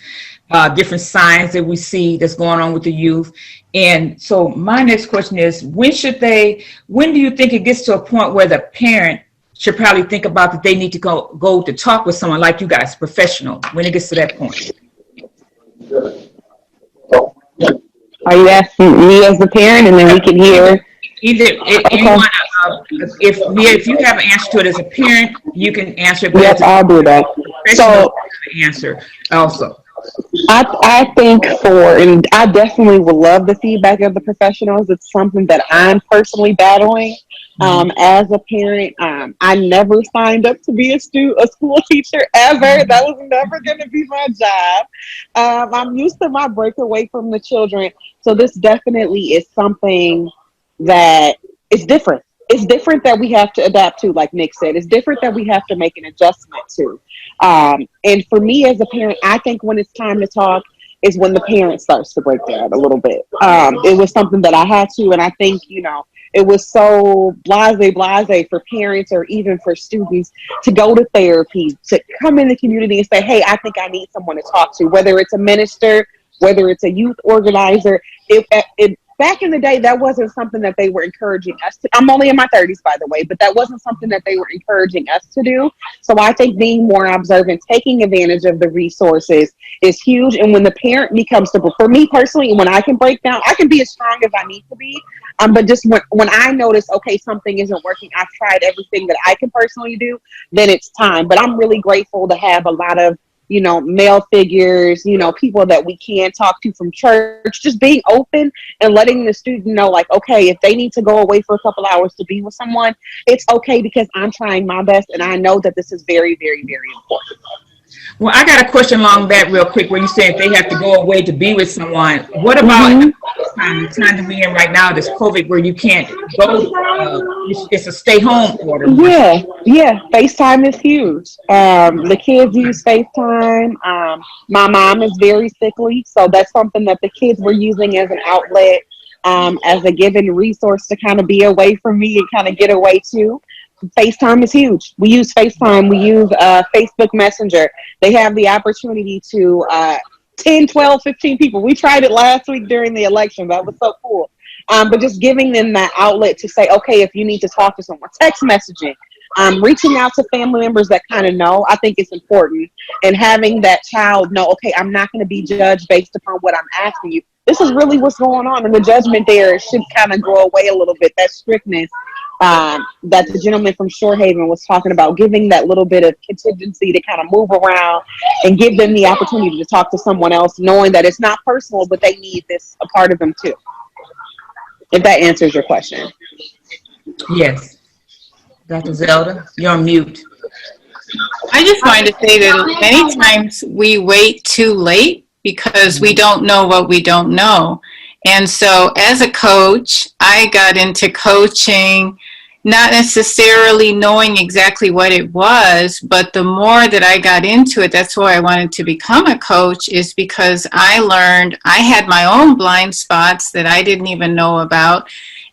different signs that we see that's going on with the youth. And so my next question is, when do you think it gets to a point where the parent should probably think about that they need to go to talk with someone like you guys, professional, when it gets to that point? Are you asking me as the parent, and then we can hear? Either anyone, if you have an answer to it as a parent, you can answer it. Yes, I'll do that. So answer also. I think and I definitely would love the feedback of the professionals. It's something that I'm personally battling as a parent. I never signed up to be a school teacher ever. That was never going to be my job. I'm used to my break away from the children. So this definitely is something that is different. It's different that we have to adapt to, like Nick said. It's different that we have to make an adjustment to. And for me as a parent, I think when it's time to talk is when the parent starts to break down a little bit. It was something that I had to, and I think, it was so blase for parents or even for students to go to therapy, to come in the community and say, hey, I think I need someone to talk to, whether it's a minister, whether it's a youth organizer. Back in the day, that wasn't something that they were encouraging us to. I'm only in my 30s, by the way, but that wasn't something that they were encouraging us to do. So I think being more observant, taking advantage of the resources is huge. And when the parent becomes for me personally, when I can break down, I can be as strong as I need to be. But just when I notice, okay, something isn't working, I've tried everything that I can personally do, then it's time. But I'm really grateful to have a lot of male figures, people that we can talk to from church, just being open and letting the student know, like, okay, if they need to go away for a couple hours to be with someone, it's okay because I'm trying my best and I know that this is very, very, very important. Well, I got a question along that real quick where you said they have to go away to be with someone. What about the time that we're in right now, this COVID, where you can't go, it's a stay home order? Yeah, FaceTime is huge. The kids use FaceTime. My mom is very sickly, so that's something that the kids were using as an outlet, as a given resource to kind of be away from me and kind of get away too. FaceTime is huge. We use FaceTime. We use Facebook Messenger. They have the opportunity to 10, 12, 15 people. We tried it last week during the election. That was so cool. But just giving them that outlet to say, okay, if you need to talk to someone, text messaging, reaching out to family members that kind of know, I think it's important. And having that child know, okay, I'm not going to be judged based upon what I'm asking you. This is really what's going on. And the judgment there should kind of go away a little bit, that strictness that the gentleman from Shorehaven was talking about, giving that little bit of contingency to kind of move around and give them the opportunity to talk to someone else, knowing that it's not personal, but they need this a part of them too. If that answers your question. Yes. Dr. Zelda, you're on mute. I just wanted to say that many times we wait too late because we don't know what we don't know. And so as a coach, I got into coaching, not necessarily knowing exactly what it was, but the more that I got into it, that's why I wanted to become a coach, is because I learned I had my own blind spots that I didn't even know about.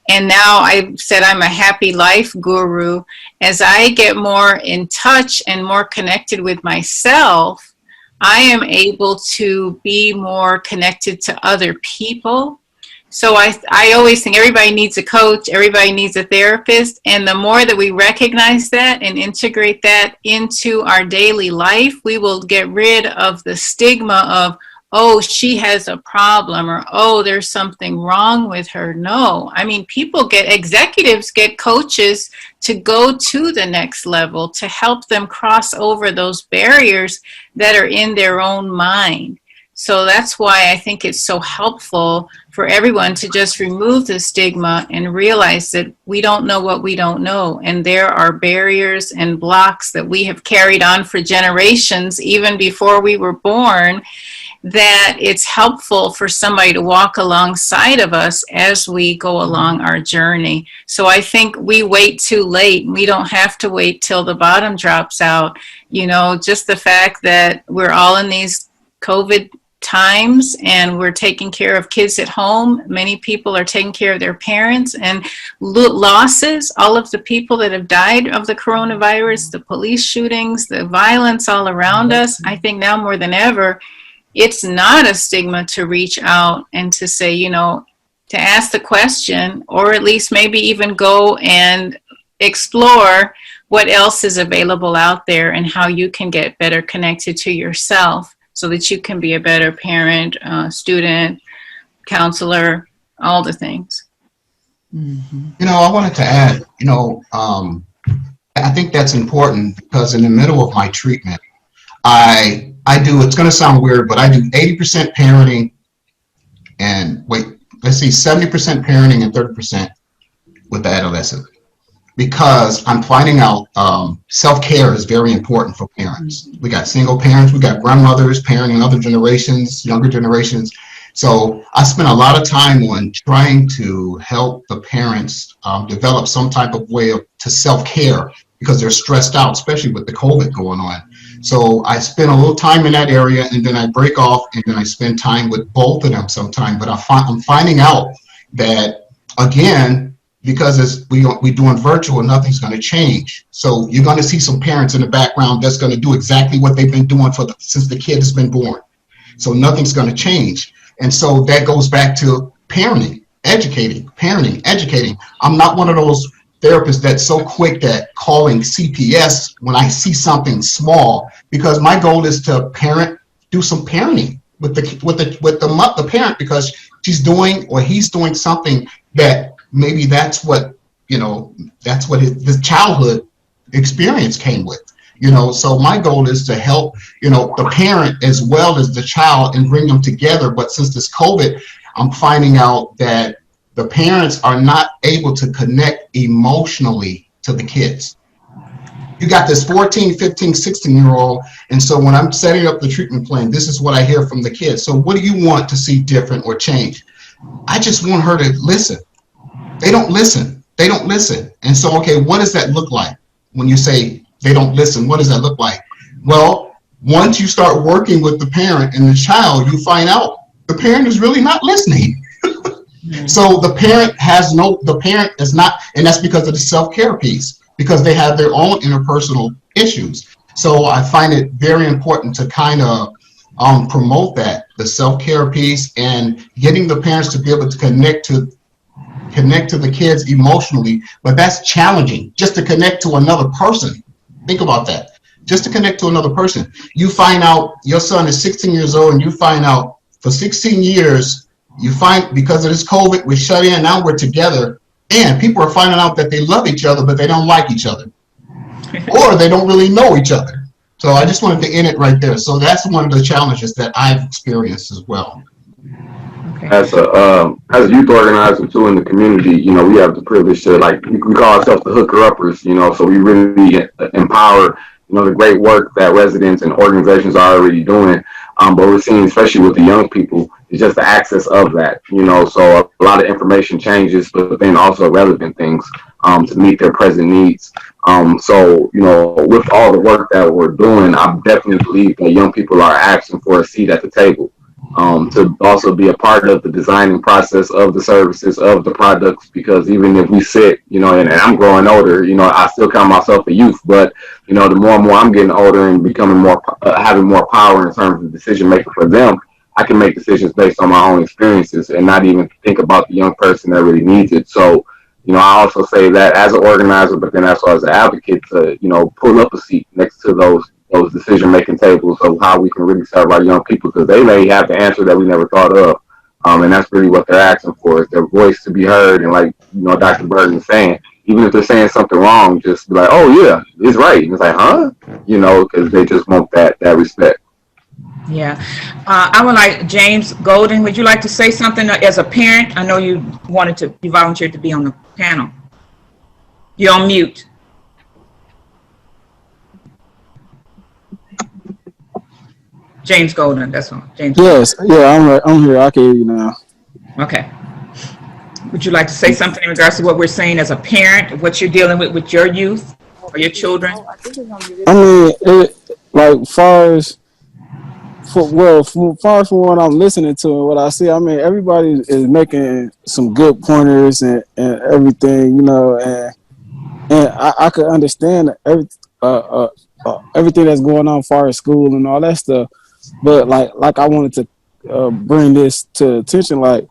And now I said I'm a happy life guru. As I get more in touch and more connected with myself, I am able to be more connected to other people. So I always think everybody needs a coach, everybody needs a therapist. And the more that we recognize that and integrate that into our daily life, we will get rid of the stigma of, oh, she has a problem, or, oh, there's something wrong with her. No, I mean, executives get coaches to go to the next level, to help them cross over those barriers that are in their own mind. So that's why I think it's so helpful for everyone to just remove the stigma and realize that we don't know what we don't know. And there are barriers and blocks that we have carried on for generations, even before we were born, that it's helpful for somebody to walk alongside of us as we go along our journey. So I think we wait too late. We don't have to wait till the bottom drops out. You know, just the fact that we're all in these COVID times and we're taking care of kids at home. Many people are taking care of their parents, and losses, all of the people that have died of the coronavirus, the police shootings, the violence all around us. I think now more than ever, it's not a stigma to reach out and to say, you know, to ask the question, or at least maybe even go and explore what else is available out there and how you can get better connected to yourself, so that you can be a better parent, student, counselor, all the things. You know, I wanted to add, I think that's important because in the middle of my treatment, I I do, it's gonna sound weird, but I do 80% parenting and let's see, 70% parenting and 30% with the adolescent. Because I'm finding out self-care is very important for parents. We got single parents, we got grandmothers parenting other generations, younger generations. So I spend a lot of time on trying to help the parents develop some type of way to self-care because they're stressed out, especially with the COVID going on. So I spend a little time in that area and then I break off and then I spend time with both of them sometime. But I'm finding out that, again, because we doing virtual, nothing's going to change. So you're going to see some parents in the background that's going to do exactly what they've been doing since the kid has been born. So nothing's going to change. And so that goes back to parenting, educating. I'm not one of those therapists that's so quick at calling CPS when I see something small, because my goal is to do some parenting with the parent, because she's doing or he's doing something that maybe that's what his childhood experience came with. So my goal is to help, the parent as well as the child and bring them together. But since this COVID, I'm finding out that the parents are not able to connect emotionally to the kids. You got this 14, 15, 16-year-old. And so when I'm setting up the treatment plan, this is what I hear from the kids. So what do you want to see different or change? I just want her to listen. They don't listen. And so, okay, what does that look like? When you say they don't listen, what does that look like? Well, once you start working with the parent and the child, you find out the parent is really not listening. So the parent is not, and that's because of the self-care piece, because they have their own interpersonal issues. So I find it very important to kind of promote that, the self-care piece, and getting the parents to be able to connect to the kids emotionally. But that's challenging, just to connect to another person. Think about that. Just to connect to another person. You find out your son is 16 years old and you find out for 16 years, because of this COVID, we're shut in, now we're together, and people are finding out that they love each other, but they don't like each other. Or they don't really know each other. So I just wanted to end it right there. So that's one of the challenges that I've experienced as well. Okay. As a youth organizer too in the community, we have the privilege to, we call ourselves the hooker-uppers, so we really empower, the great work that residents and organizations are already doing. But we're seeing, especially with the young people, is just the access of that, so a lot of information changes, but then also relevant things to meet their present needs. So, with all the work that we're doing, I definitely believe that young people are asking for a seat at the table. To also be a part of the designing process of the services, of the products, because even if we sit, and I'm growing older, I still count myself a youth, but, the more and more I'm getting older and becoming more, having more power in terms of decision making for them, I can make decisions based on my own experiences and not even think about the young person that really needs it. So, I also say that as an organizer, but then also as an advocate to, pull up a seat next to those decision-making tables of how we can really serve our young people, because they may have the answer that we never thought of. And that's really what they're asking for, is their voice to be heard. And like, Dr. Burton is saying, even if they're saying something wrong, just be like, oh yeah, it's right. And it's like, huh? Because they just want that respect. Yeah. I would like, James Golden, would you like to say something as a parent? I know you volunteered to be on the panel. You're on mute. James Golden, that's all. James. Yes, yeah, I'm here. I can hear you now. Okay. Would you like to say something in regards to what we're saying as a parent, what you're dealing with your youth or your children? I mean, far as from what I'm listening to and what I see, I mean, everybody is making some good pointers and everything, and I could understand everything that's going on as far as school and all that stuff. But like I wanted to bring this to attention. Like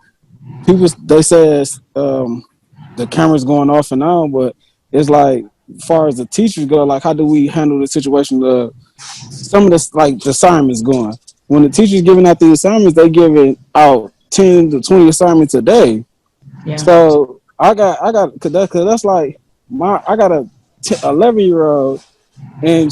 people, they say the camera's going off and on, but it's like, as far as the teachers go, like how do we handle the situation of some of this, like the assignments going? When the teacher's giving out the assignments, they giving out 10 to 20 assignments a day. Yeah. So I got cause that's like I got a 11-year-old and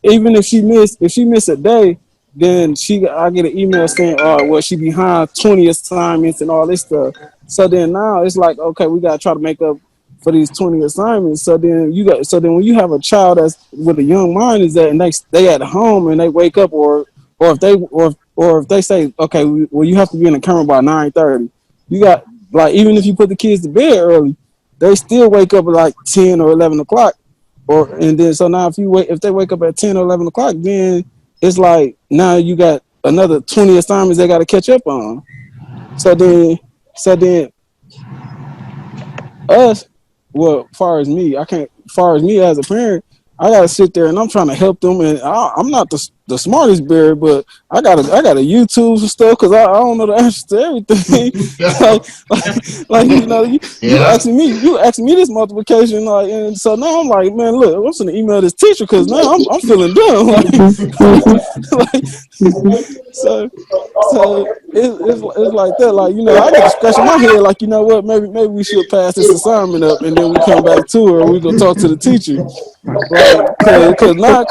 even if she miss a day, then I get an email saying, oh, well, she behind 20 assignments and all this stuff. So then now it's like, okay, we gotta try to make up for these 20 assignments. So then when you have a child that's with a young mind is that, and they at home and they wake up, or if they say, okay, well, you have to be in the camera by 9:30. You got, like, even if you put the kids to bed early, they still wake up at like 10 or 11 o'clock. And then, so now if they wake up at 10 or 11 o'clock, then it's like, now you got another 20 assignments they got to catch up on. So then us, well, far as me as a parent, I gotta sit there and I'm trying to help them, and I'm not the smartest bear, but I gotta YouTube and stuff because I don't know the answers to everything. You asking me this multiplication, like, and so now I'm like, man, look, I'm gonna email this teacher because now I'm feeling dumb. So it's like that, like, I get scratching my head, like, you know what, maybe we should pass this assignment up and then we come back to her and we go talk to the teacher. Like, cause now I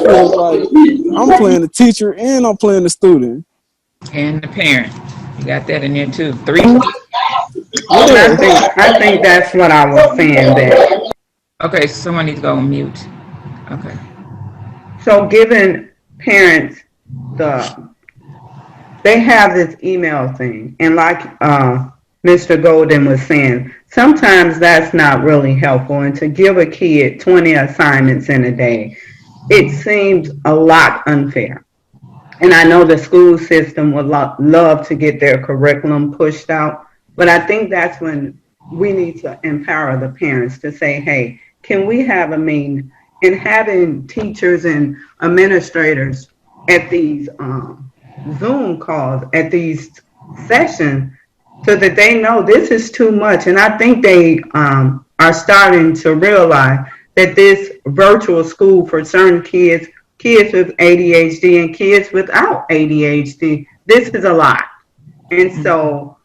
feel like I'm playing the teacher and I'm playing the student and the parent. You got that in there too. 3. I think that's what I was saying there. Okay, so someone needs to go on mute. Okay. So giving parents they have this email thing, and like Mr. Golden was saying, sometimes that's not really helpful. And to give a kid 20 assignments in a day, it seems a lot unfair. And I know the school system would love to get their curriculum pushed out, but I think that's when we need to empower the parents to say, hey, can we have and having teachers and administrators at these Zoom calls, at these sessions, so that they know this is too much. And I think they are starting to realize that this virtual school for certain kids with ADHD and kids without ADHD, this is a lot. And so,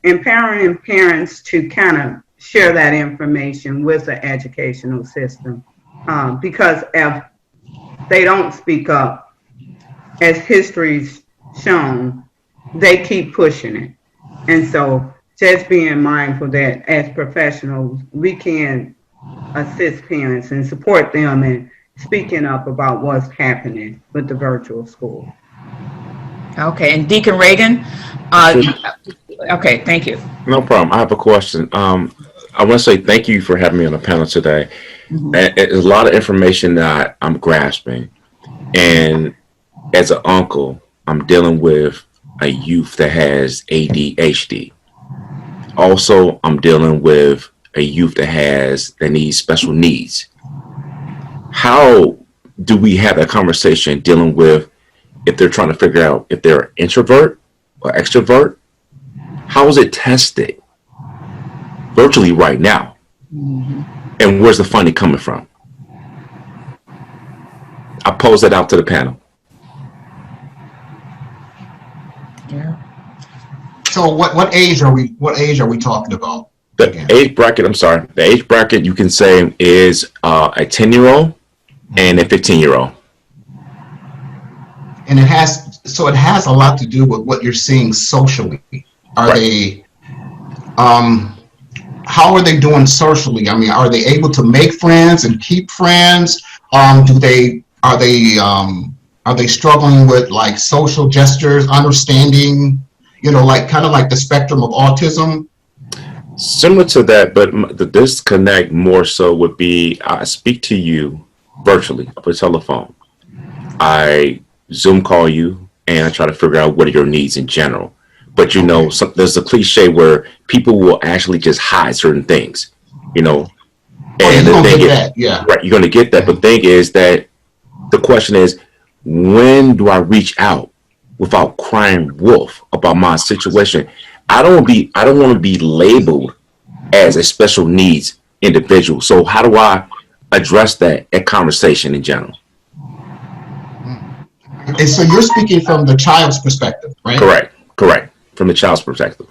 empowering parents to kind of share that information with the educational system. Because if they don't speak up, as history's shown, they keep pushing it. And so just being mindful that as professionals, we can assist parents and support them in speaking up about what's happening with the virtual school. Okay, and Deacon Reagan, okay, thank you. No problem. I have a question. I want to say thank you for having me on the panel today. Mm-hmm. There's a lot of information that I'm grasping. And as an uncle, I'm dealing with a youth that has ADHD. Also, I'm dealing with a youth that needs special needs. How do we have that conversation dealing with if they're trying to figure out if they're an introvert or extrovert? How is it tested virtually right now? Mm-hmm. And where's the funding coming from? I pose that out to the panel. Yeah. So what age are we talking about? The age bracket you can say is a 10-year-old and a 15-year-old. And it has a lot to do with what you're seeing socially. How are they doing socially? I mean, are they able to make friends and keep friends? Are they struggling with like social gestures, understanding, kind of like the spectrum of autism? Similar to that, but the disconnect more so would be I speak to you virtually over telephone. I Zoom call you and I try to figure out what are your needs in general. But there's a cliche where people will actually just hide certain things, And the thing is, right, you're going to get that. But the thing is that the question is, when do I reach out without crying wolf about my situation? I don't want to be labeled as a special needs individual. So how do I address that at conversation in general? And so you're speaking from the child's perspective, right? Correct. From the child's perspective.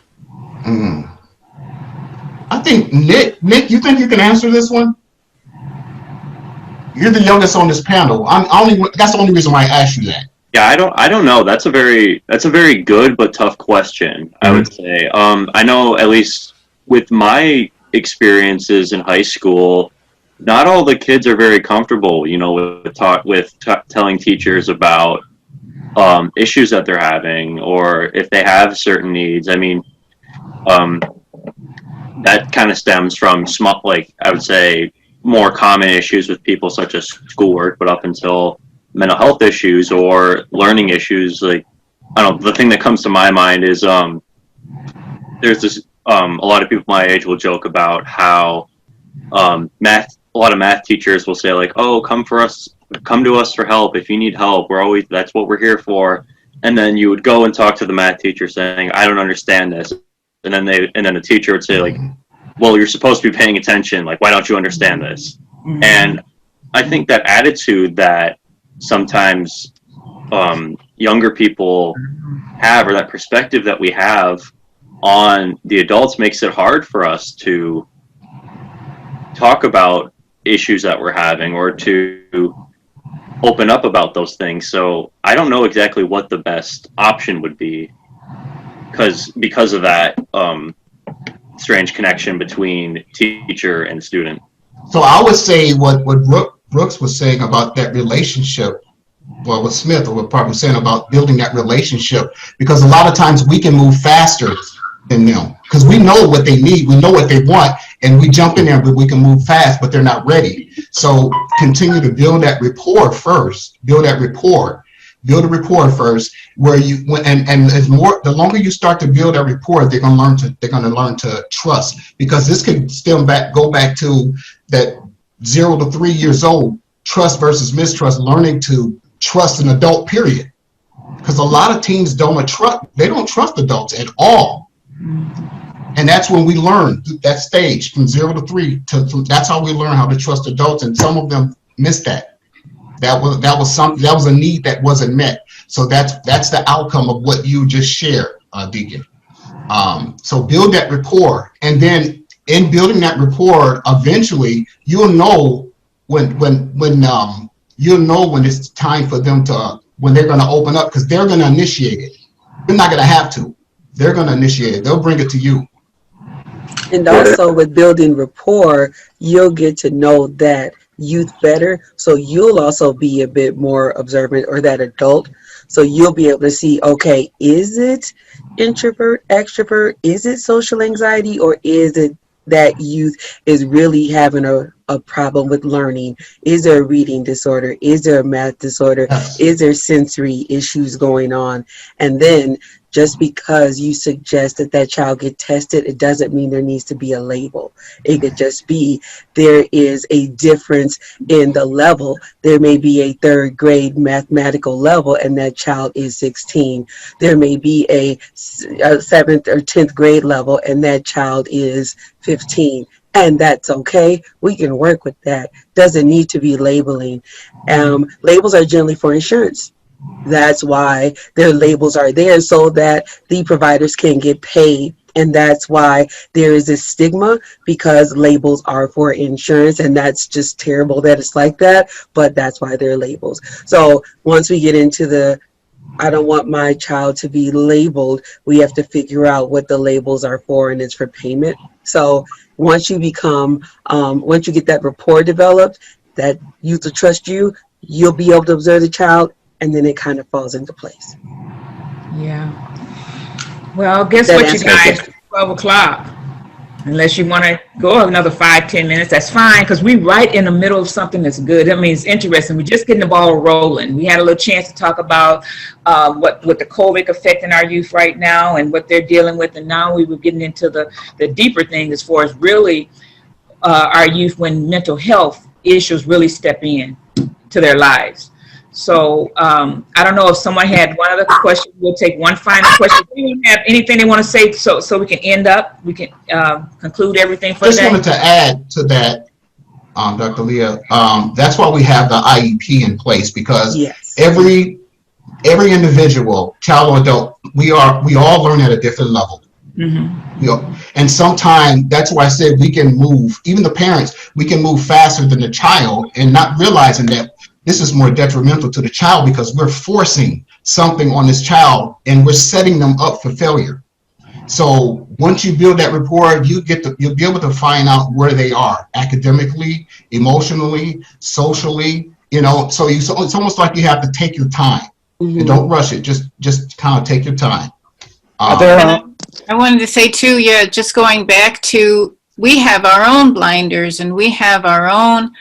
Mm. I think Nick, you think you can answer this one? You're the youngest on this panel. That's the only reason why I asked you that. Yeah, I don't know. That's a very good but tough question, I would say. I know, at least with my experiences in high school, not all the kids are very comfortable, you know, with telling teachers about issues that they're having, or if they have certain needs. I mean, that kind of stems from I would say, more common issues with people such as schoolwork, but up until mental health issues or learning issues, like, I don't know, the thing that comes to my mind is there's this a lot of people my age will joke about how a lot of math teachers will say, like, oh, come to us for help if you need help, that's what we're here for. And then you would go and talk to the math teacher saying, I don't understand this, and then the teacher would say, like, well, you're supposed to be paying attention, like, why don't you understand this? And I think that attitude that sometimes younger people have, or that perspective that we have on the adults, makes it hard for us to talk about issues that we're having, or to open up about those things. So I don't know exactly what the best option would be, because of that strange connection between teacher and student. So I would say what Brooks was saying about that relationship, well, with Smith, or what probably saying about building that relationship, because a lot of times we can move faster than them, because we know what they need, we know what they want, and we jump in there, but we can move fast, but they're not ready. So continue to build that rapport first, build a rapport first, where the longer you start to build that rapport, they're going to learn to trust, because this can go back to that 0 to 3 years old, trust versus mistrust, learning to trust an adult, period. Because a lot of teens don't trust adults at all. And that's when we learn that stage from 0 to 3. That's how we learn how to trust adults, and some of them miss that. That was a need that wasn't met. So that's the outcome of what you just shared, Deacon. So build that rapport, and then in building that rapport, eventually you'll know when it's time for them when they're going to open up, because they're going to initiate it. They're not going to have to. They're going to initiate it. They'll bring it to you. And also with building rapport, you'll get to know that youth better. So you'll also be a bit more observant, or that adult. So you'll be able to see, okay, is it introvert, extrovert? Is it social anxiety? Or is it that youth is really having a problem with learning? Is there a reading disorder? Is there a math disorder? Is there sensory issues going on? And then just because you suggest that child get tested, it doesn't mean there needs to be a label. It could just be there is a difference in the level. There may be a 3rd grade mathematical level, and that child is 16. There may be a 7th or 10th grade level, and that child is 15. And that's okay. We can work with that. Doesn't need to be labeling. Labels are generally for insurance. That's why their labels are there, so that the providers can get paid. And that's why there is a stigma, because labels are for insurance, and that's just terrible that it's like that, but that's why they're labels. So once we get into I don't want my child to be labeled, we have to figure out what the labels are for, and it's for payment. So once you get that rapport developed, that youth will trust you, you'll be able to observe the child, and then it kind of falls into place. Yeah. Well, guess what, you guys? 12 o'clock. Unless you want to go another 5-10 minutes, that's fine, because we're right in the middle of something that's good. I mean, it's interesting. We're just getting the ball rolling. We had a little chance to talk about what the COVID affecting our youth right now and what they're dealing with, and now we were getting into the deeper thing as far as really our youth when mental health issues really step in to their lives. So I don't know if someone had one other question. We'll take one final question. Do you have anything they want to say so we can we can conclude everything for Just wanted to add to that, Dr. Leah. That's why we have the IEP in place, because every individual, child or adult, we all learn at a different level. Mm-hmm. You know, and sometimes that's why I said we can move, even the parents, we can move faster than the child and not realizing that this is more detrimental to the child because we're forcing something on this child and we're setting them up for failure. So once you build that rapport, you'll be able to find out where they are academically, emotionally, socially, you know, so it's almost like you have to take your time and don't rush it. Just kind of take your time. I wanted to say too, yeah, just going back to, we have our own blinders and we have our own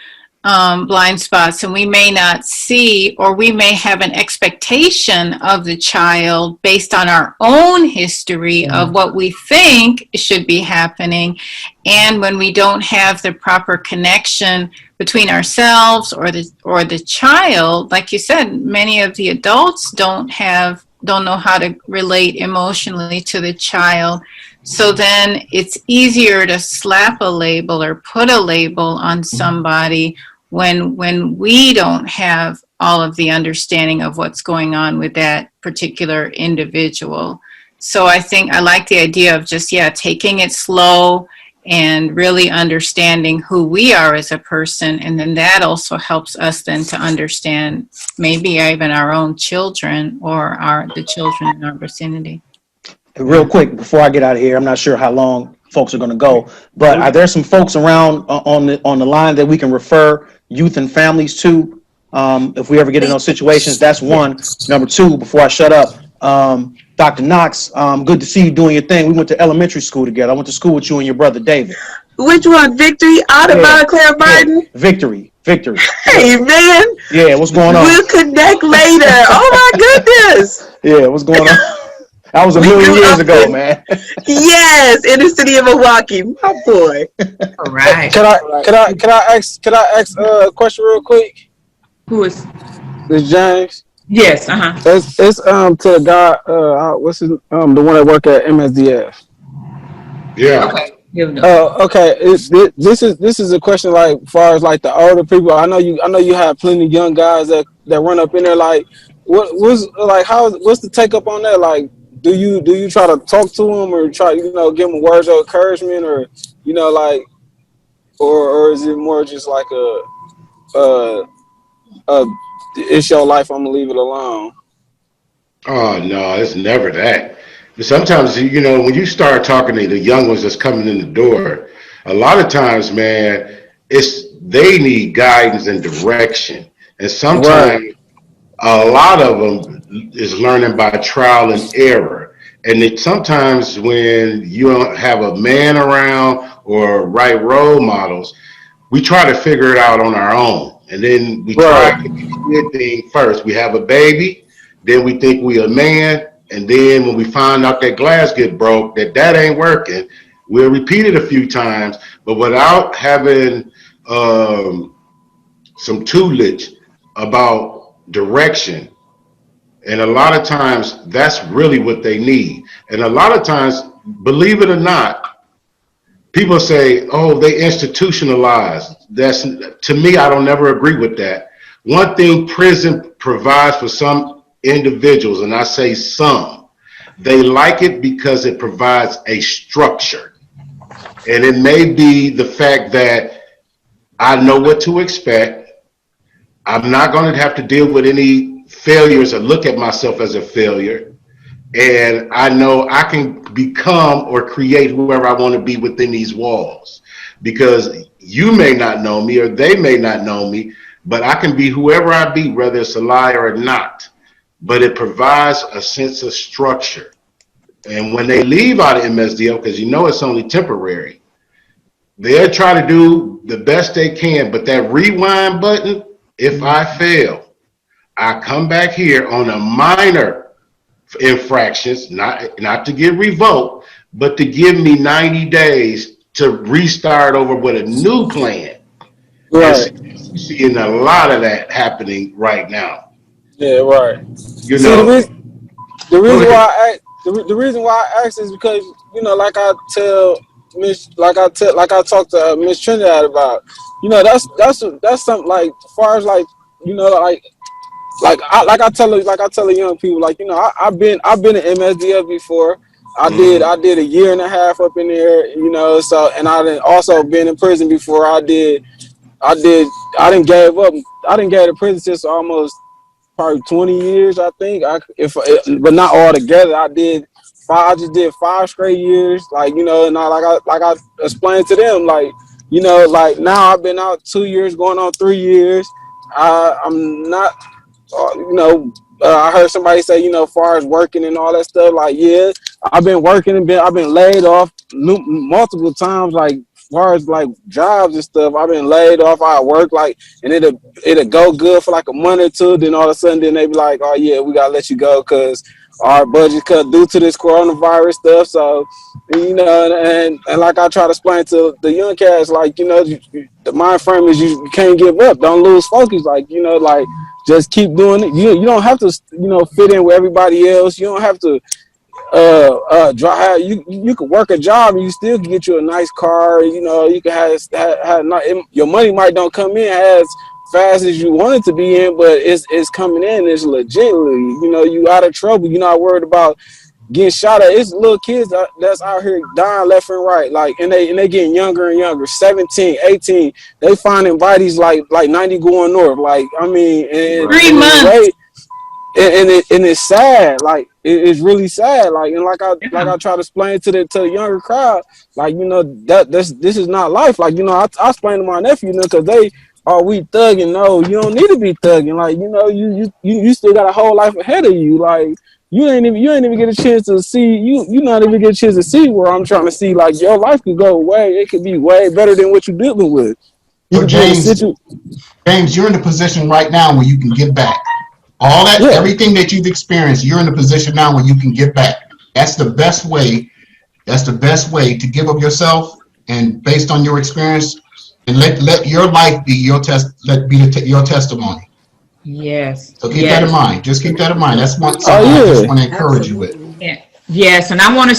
blind spots, and we may not see, or we may have an expectation of the child based on our own history of what we think should be happening. And when we don't have the proper connection between ourselves or the child, like you said, many of the adults don't know how to relate emotionally to the child. So then it's easier to slap a label or put a label on somebody when we don't have all of the understanding of what's going on with that particular individual. So I think I like the idea of just, taking it slow and really understanding who we are as a person. And then that also helps us then to understand maybe even our own children or the children in our vicinity. Real quick, before I get out of here, I'm not sure how long folks are going to go, but are there some folks around on the line that we can refer youth and families to if we ever get in those situations? That's one. Number two, before I shut up, Dr. Knox, good to see you doing your thing. We went to elementary school together. I went to school with you and your brother David. Which one? Victory? Audubon, Claire Martin? Victory. Hey, man. Yeah, what's going on? We'll connect later. Oh, my goodness. Yeah, what's going on? That was a million years ago, man. Yes, in the city of Milwaukee, my boy. All right. Can I ask a question real quick? Who is this? James? Yes. It's to the guy. What's his the one that work at MSDF? Yeah. Okay. Okay. This is a question like far as like the older people. I know you have plenty of young guys that run up in there. Like, what's the take up on that? Like, do you try to talk to them or try give them words of encouragement or like or is it more just like a it's your life, I'm gonna leave it alone? Oh no, it's never that. But sometimes when you start talking to the young ones that's coming in the door, a lot of times, man, they need guidance and direction, and sometimes a lot of them is learning by trial and error. And sometimes when you don't have a man around or right role models, we try to figure it out on our own. And then we try to do the thing first. We have a baby, then we think we a man, and then when we find out that glass get broke, that ain't working, we'll repeat it a few times, but without having some tutelage about direction. And a lot of times that's really what they need. And a lot of times, believe it or not, people say, oh, they institutionalized. That's, to me, I don't never agree with that. One thing prison provides for some individuals, and I say some, they like it because it provides a structure. And it may be the fact that I know what to expect. I'm not going to have to deal with any failures or look at myself as a failure. And I know I can become or create whoever I want to be within these walls, because you may not know me or they may not know me, but I can be whoever I be, whether it's a liar or not. But it provides a sense of structure. And when they leave out of MSDF, because it's only temporary, they'll try to do the best they can. But that rewind button, if I fail, I come back here on a minor infractions, not to get revoked, but to give me 90 days to restart over with a new plan. Right. You're seeing a lot of that happening right now. Yeah, right. The reason why I asked is because like I talked to Miss Trinidad about, that's something like as far as like like I tell the young people, like I've been in MSDF before, I did a year and a half up in there, you know. So, and I done also been in prison before. I didn't gave up. I didn't get to prison since almost probably 20 years, I think. But not all together. I just did 5 straight years, like, you know. And like I explained to them, like, you know, like now I've been out 2 years, going on 3 years. I'm not, you know. I heard somebody say, you know, as far as working and all that stuff, like, yeah, I've been working and I've been laid off multiple times, like, as far as like jobs and stuff. I've been laid off. I work like, and it'll go good for like a month or two. Then all of a sudden, then they be like, oh yeah, we gotta let you go because our budget cut due to this coronavirus stuff. So, you know, and like I try to explain to the young cats, like, you know, the mind frame is you can't give up. Don't lose focus. Like, you know, like, just keep doing it. You don't have to, you know, fit in with everybody else. You don't have to drive. You could work a job and you still can get you a nice car. You know, you can have your money might don't come in as fast as you want it to be in, but it's coming in. It's legitimately, you know, you out of trouble. You're not worried about getting shot at. It's little kids that's out here dying left and right, like, and they getting younger and younger, 17, 18. They finding bodies like 90 going north. Like, I mean, and 3 months. And it's sad. Like, it's really sad. Like, and like I try to explain to the younger crowd, like, you know, this is not life. Like, you know, I explain to my nephew, you know, because we thugging. No, you don't need to be thugging. Like, you know, you still got a whole life ahead of you. Like, you ain't even get a chance to see you not even get a chance to see where I'm trying to see. Like, your life could go it could be way better than what you're dealing with. So James, you're in the position right now where you can give back. All that, everything that you've experienced, you're in a position now where you can give back. That's the best way. That's the best way to give of yourself, and based on your experience, and let your life be your your testimony. Yes. So keep that in mind. Just keep that in mind. That's one thing I just want to encourage you with. Yeah. Yes, and I want to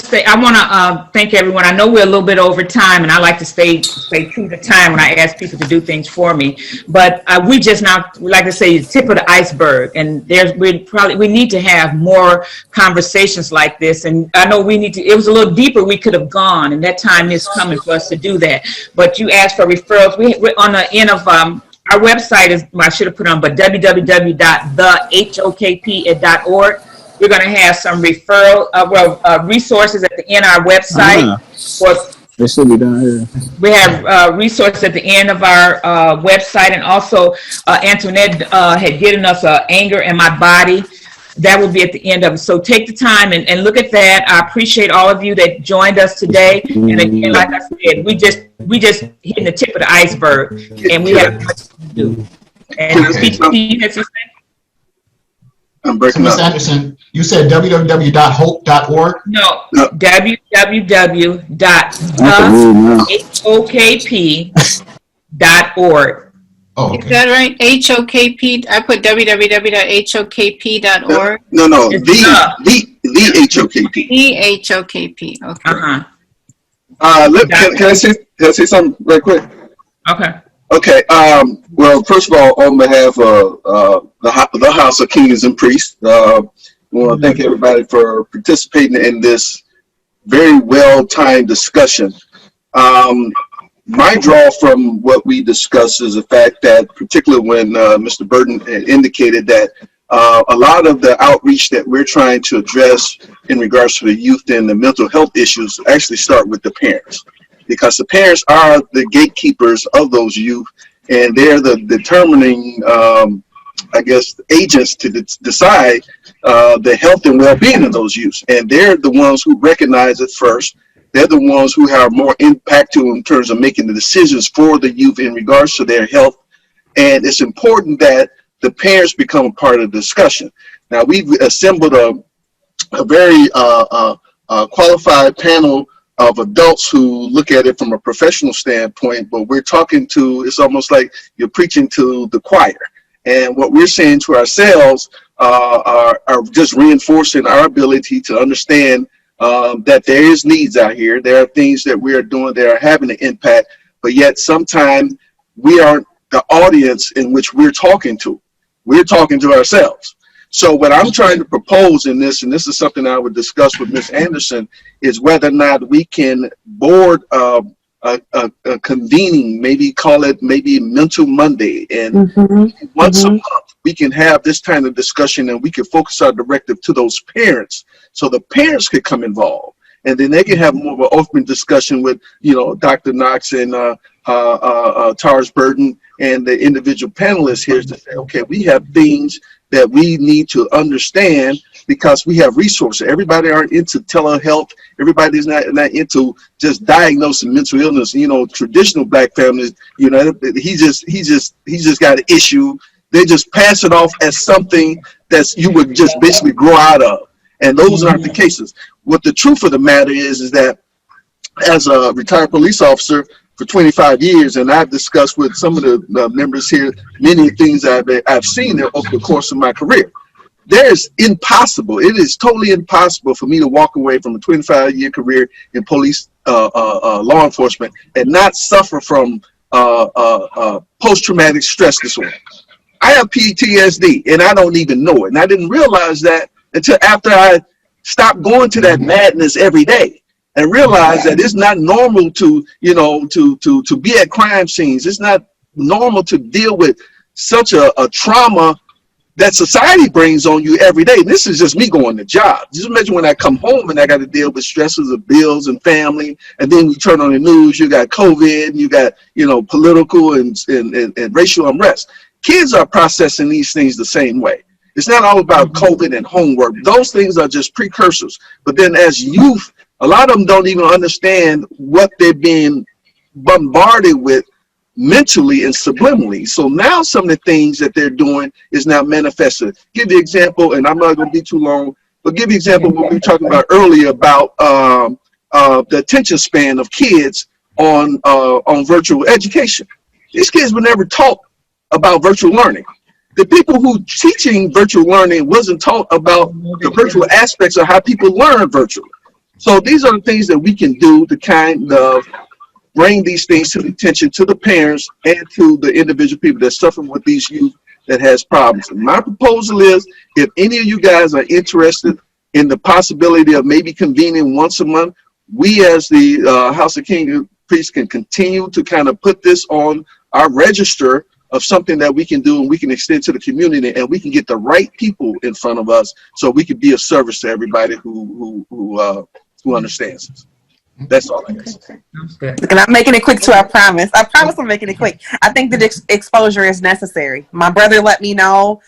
thank everyone. I know we're a little bit over time, and I like to stay true to time when I ask people to do things for me. But we just now, like I say, the tip of the iceberg, and we need to have more conversations like this. And I know it was a little deeper we could have gone, and that time is coming for us to do that. But you asked for referrals. We're on the end of our website is, I should have put on, but www.thehokp.org. We're going to have some referral resources at the end of our website. They should be down here. We have resources at the end of our website, and also Antoinette had given us Anger in My Body. That will be at the end of it. So take the time and look at that. I appreciate all of you that joined us today. And again, like I said, we just hitting the tip of the iceberg, and we have much to do. And I'm breaking up. Ms. Anderson, you said www.hope.org? No, www.thehokp.org. Oh, okay. Is that right? HOKP. I put www.hokp.org. No, the HOKP. The HOKP. Okay. Can I say something right quick? Okay. Okay. Well, first of all, on behalf of the House of Kings and Priests, I want to thank everybody for participating in this very well-timed discussion. My draw from what we discussed is the fact that, particularly when Mr. Burton had indicated that a lot of the outreach that we're trying to address in regards to the youth and the mental health issues actually start with the parents, because the parents are the gatekeepers of those youth, and they're the determining, agents to decide the health and well-being of those youth, and they're the ones who recognize it first. They're the ones who have more impact in terms of making the decisions for the youth in regards to their health. And it's important that the parents become a part of the discussion. Now, we've assembled a very qualified panel of adults who look at it from a professional standpoint, but it's almost like you're preaching to the choir. And what we're saying to ourselves are just reinforcing our ability to understand that there is needs out here. There are things that we are doing that are having an impact, but yet sometimes we aren't the audience in which we're talking to. We're talking to ourselves. So what I'm trying to propose in this, and this is something I would discuss with Ms. Anderson, is whether or not we can board a convening, maybe call it maybe Mental Monday, and once a month we can have this kind of discussion, and we can focus our directive to those parents, so the parents could come involved, and then they can have more of an open discussion with, you know, Dr. Knox and Tars Burton and the individual panelists here to say, okay, we have things that we need to understand because we have resources. Everybody aren't into telehealth. Everybody's not into just diagnosing mental illness. You know, traditional Black families, you know, he just got an issue. They just pass it off as something that you would just basically grow out of. And those aren't the cases. What the truth of the matter is that as a retired police officer for 25 years, and I've discussed with some of the members here many things I've seen over the course of my career. It is totally impossible for me to walk away from a 25-year career in police law enforcement and not suffer from post-traumatic stress disorder. I have PTSD and I don't even know it. And I didn't realize that until after I stopped going to that madness every day and realized that it's not normal to, you know, to be at crime scenes. It's not normal to deal with such a trauma that society brings on you every day. And this is just me going to job. Just imagine when I come home and I got to deal with stresses of bills and family, and then you turn on the news, you got COVID, and you got, you know, political and racial unrest. Kids are processing these things the same way. It's not all about COVID and homework. Those things are just precursors. But then as youth, a lot of them don't even understand what they're being bombarded with mentally and subliminally. So now some of the things that they're doing is now manifested. Give the example, and I'm not going to be too long, but give the example what we were talking about earlier about the attention span of kids on virtual education. These kids were never taught about virtual learning. The people who teaching virtual learning wasn't taught about the virtual aspects of how people learn virtually. So these are the things that we can do to kind of bring these things to the attention to the parents and to the individual people that suffer with these youth that has problems. And my proposal is, if any of you guys are interested in the possibility of maybe convening once a month, we as the House of King and Priests can continue to kind of put this on our register of something that we can do and we can extend to the community, and we can get the right people in front of us so we can be of service to everybody who understands this. That's all I guess. And I'm making it quick too, I promise. I promise I'm making it quick. I think that exposure is necessary. My brother let me know.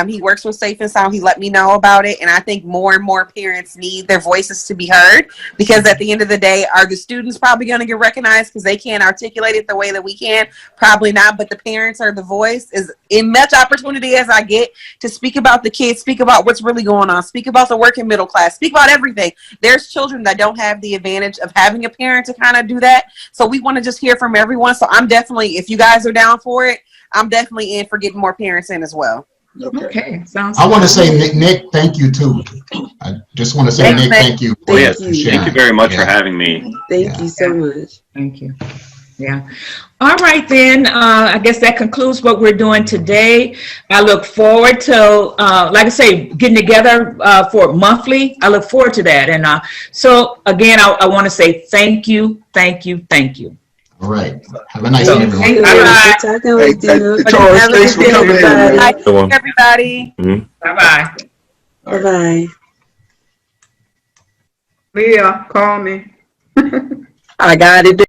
He works with Safe and Sound. He let me know about it. And I think more and more parents need their voices to be heard, because at the end of the day, are the students probably going to get recognized because they can't articulate it the way that we can? Probably not. But the parents are the voice. Is in much opportunity as I get to speak about the kids, speak about what's really going on, speak about the working middle class, speak about everything. There's children that don't have the advantage of having a parent to kind of do that. So we want to just hear from everyone. So I'm definitely, if you guys are down for it, I'm definitely in for getting more parents in as well. Okay, sounds I want to say, Nick, thank you too. I just want to say, Nick, thank you. Thank you very much for having me. Thank you so much. Thank you. Yeah. All right, then. I guess that concludes what we're doing today. I look forward to, like I say, getting together for monthly. I look forward to that. And so, again, I want to say thank you, thank you, thank you. All right. Have a nice day, everyone. Thank you. Thanks for coming in. Bye, everybody. Bye-bye. Bye-bye. Leah, call me. I got it.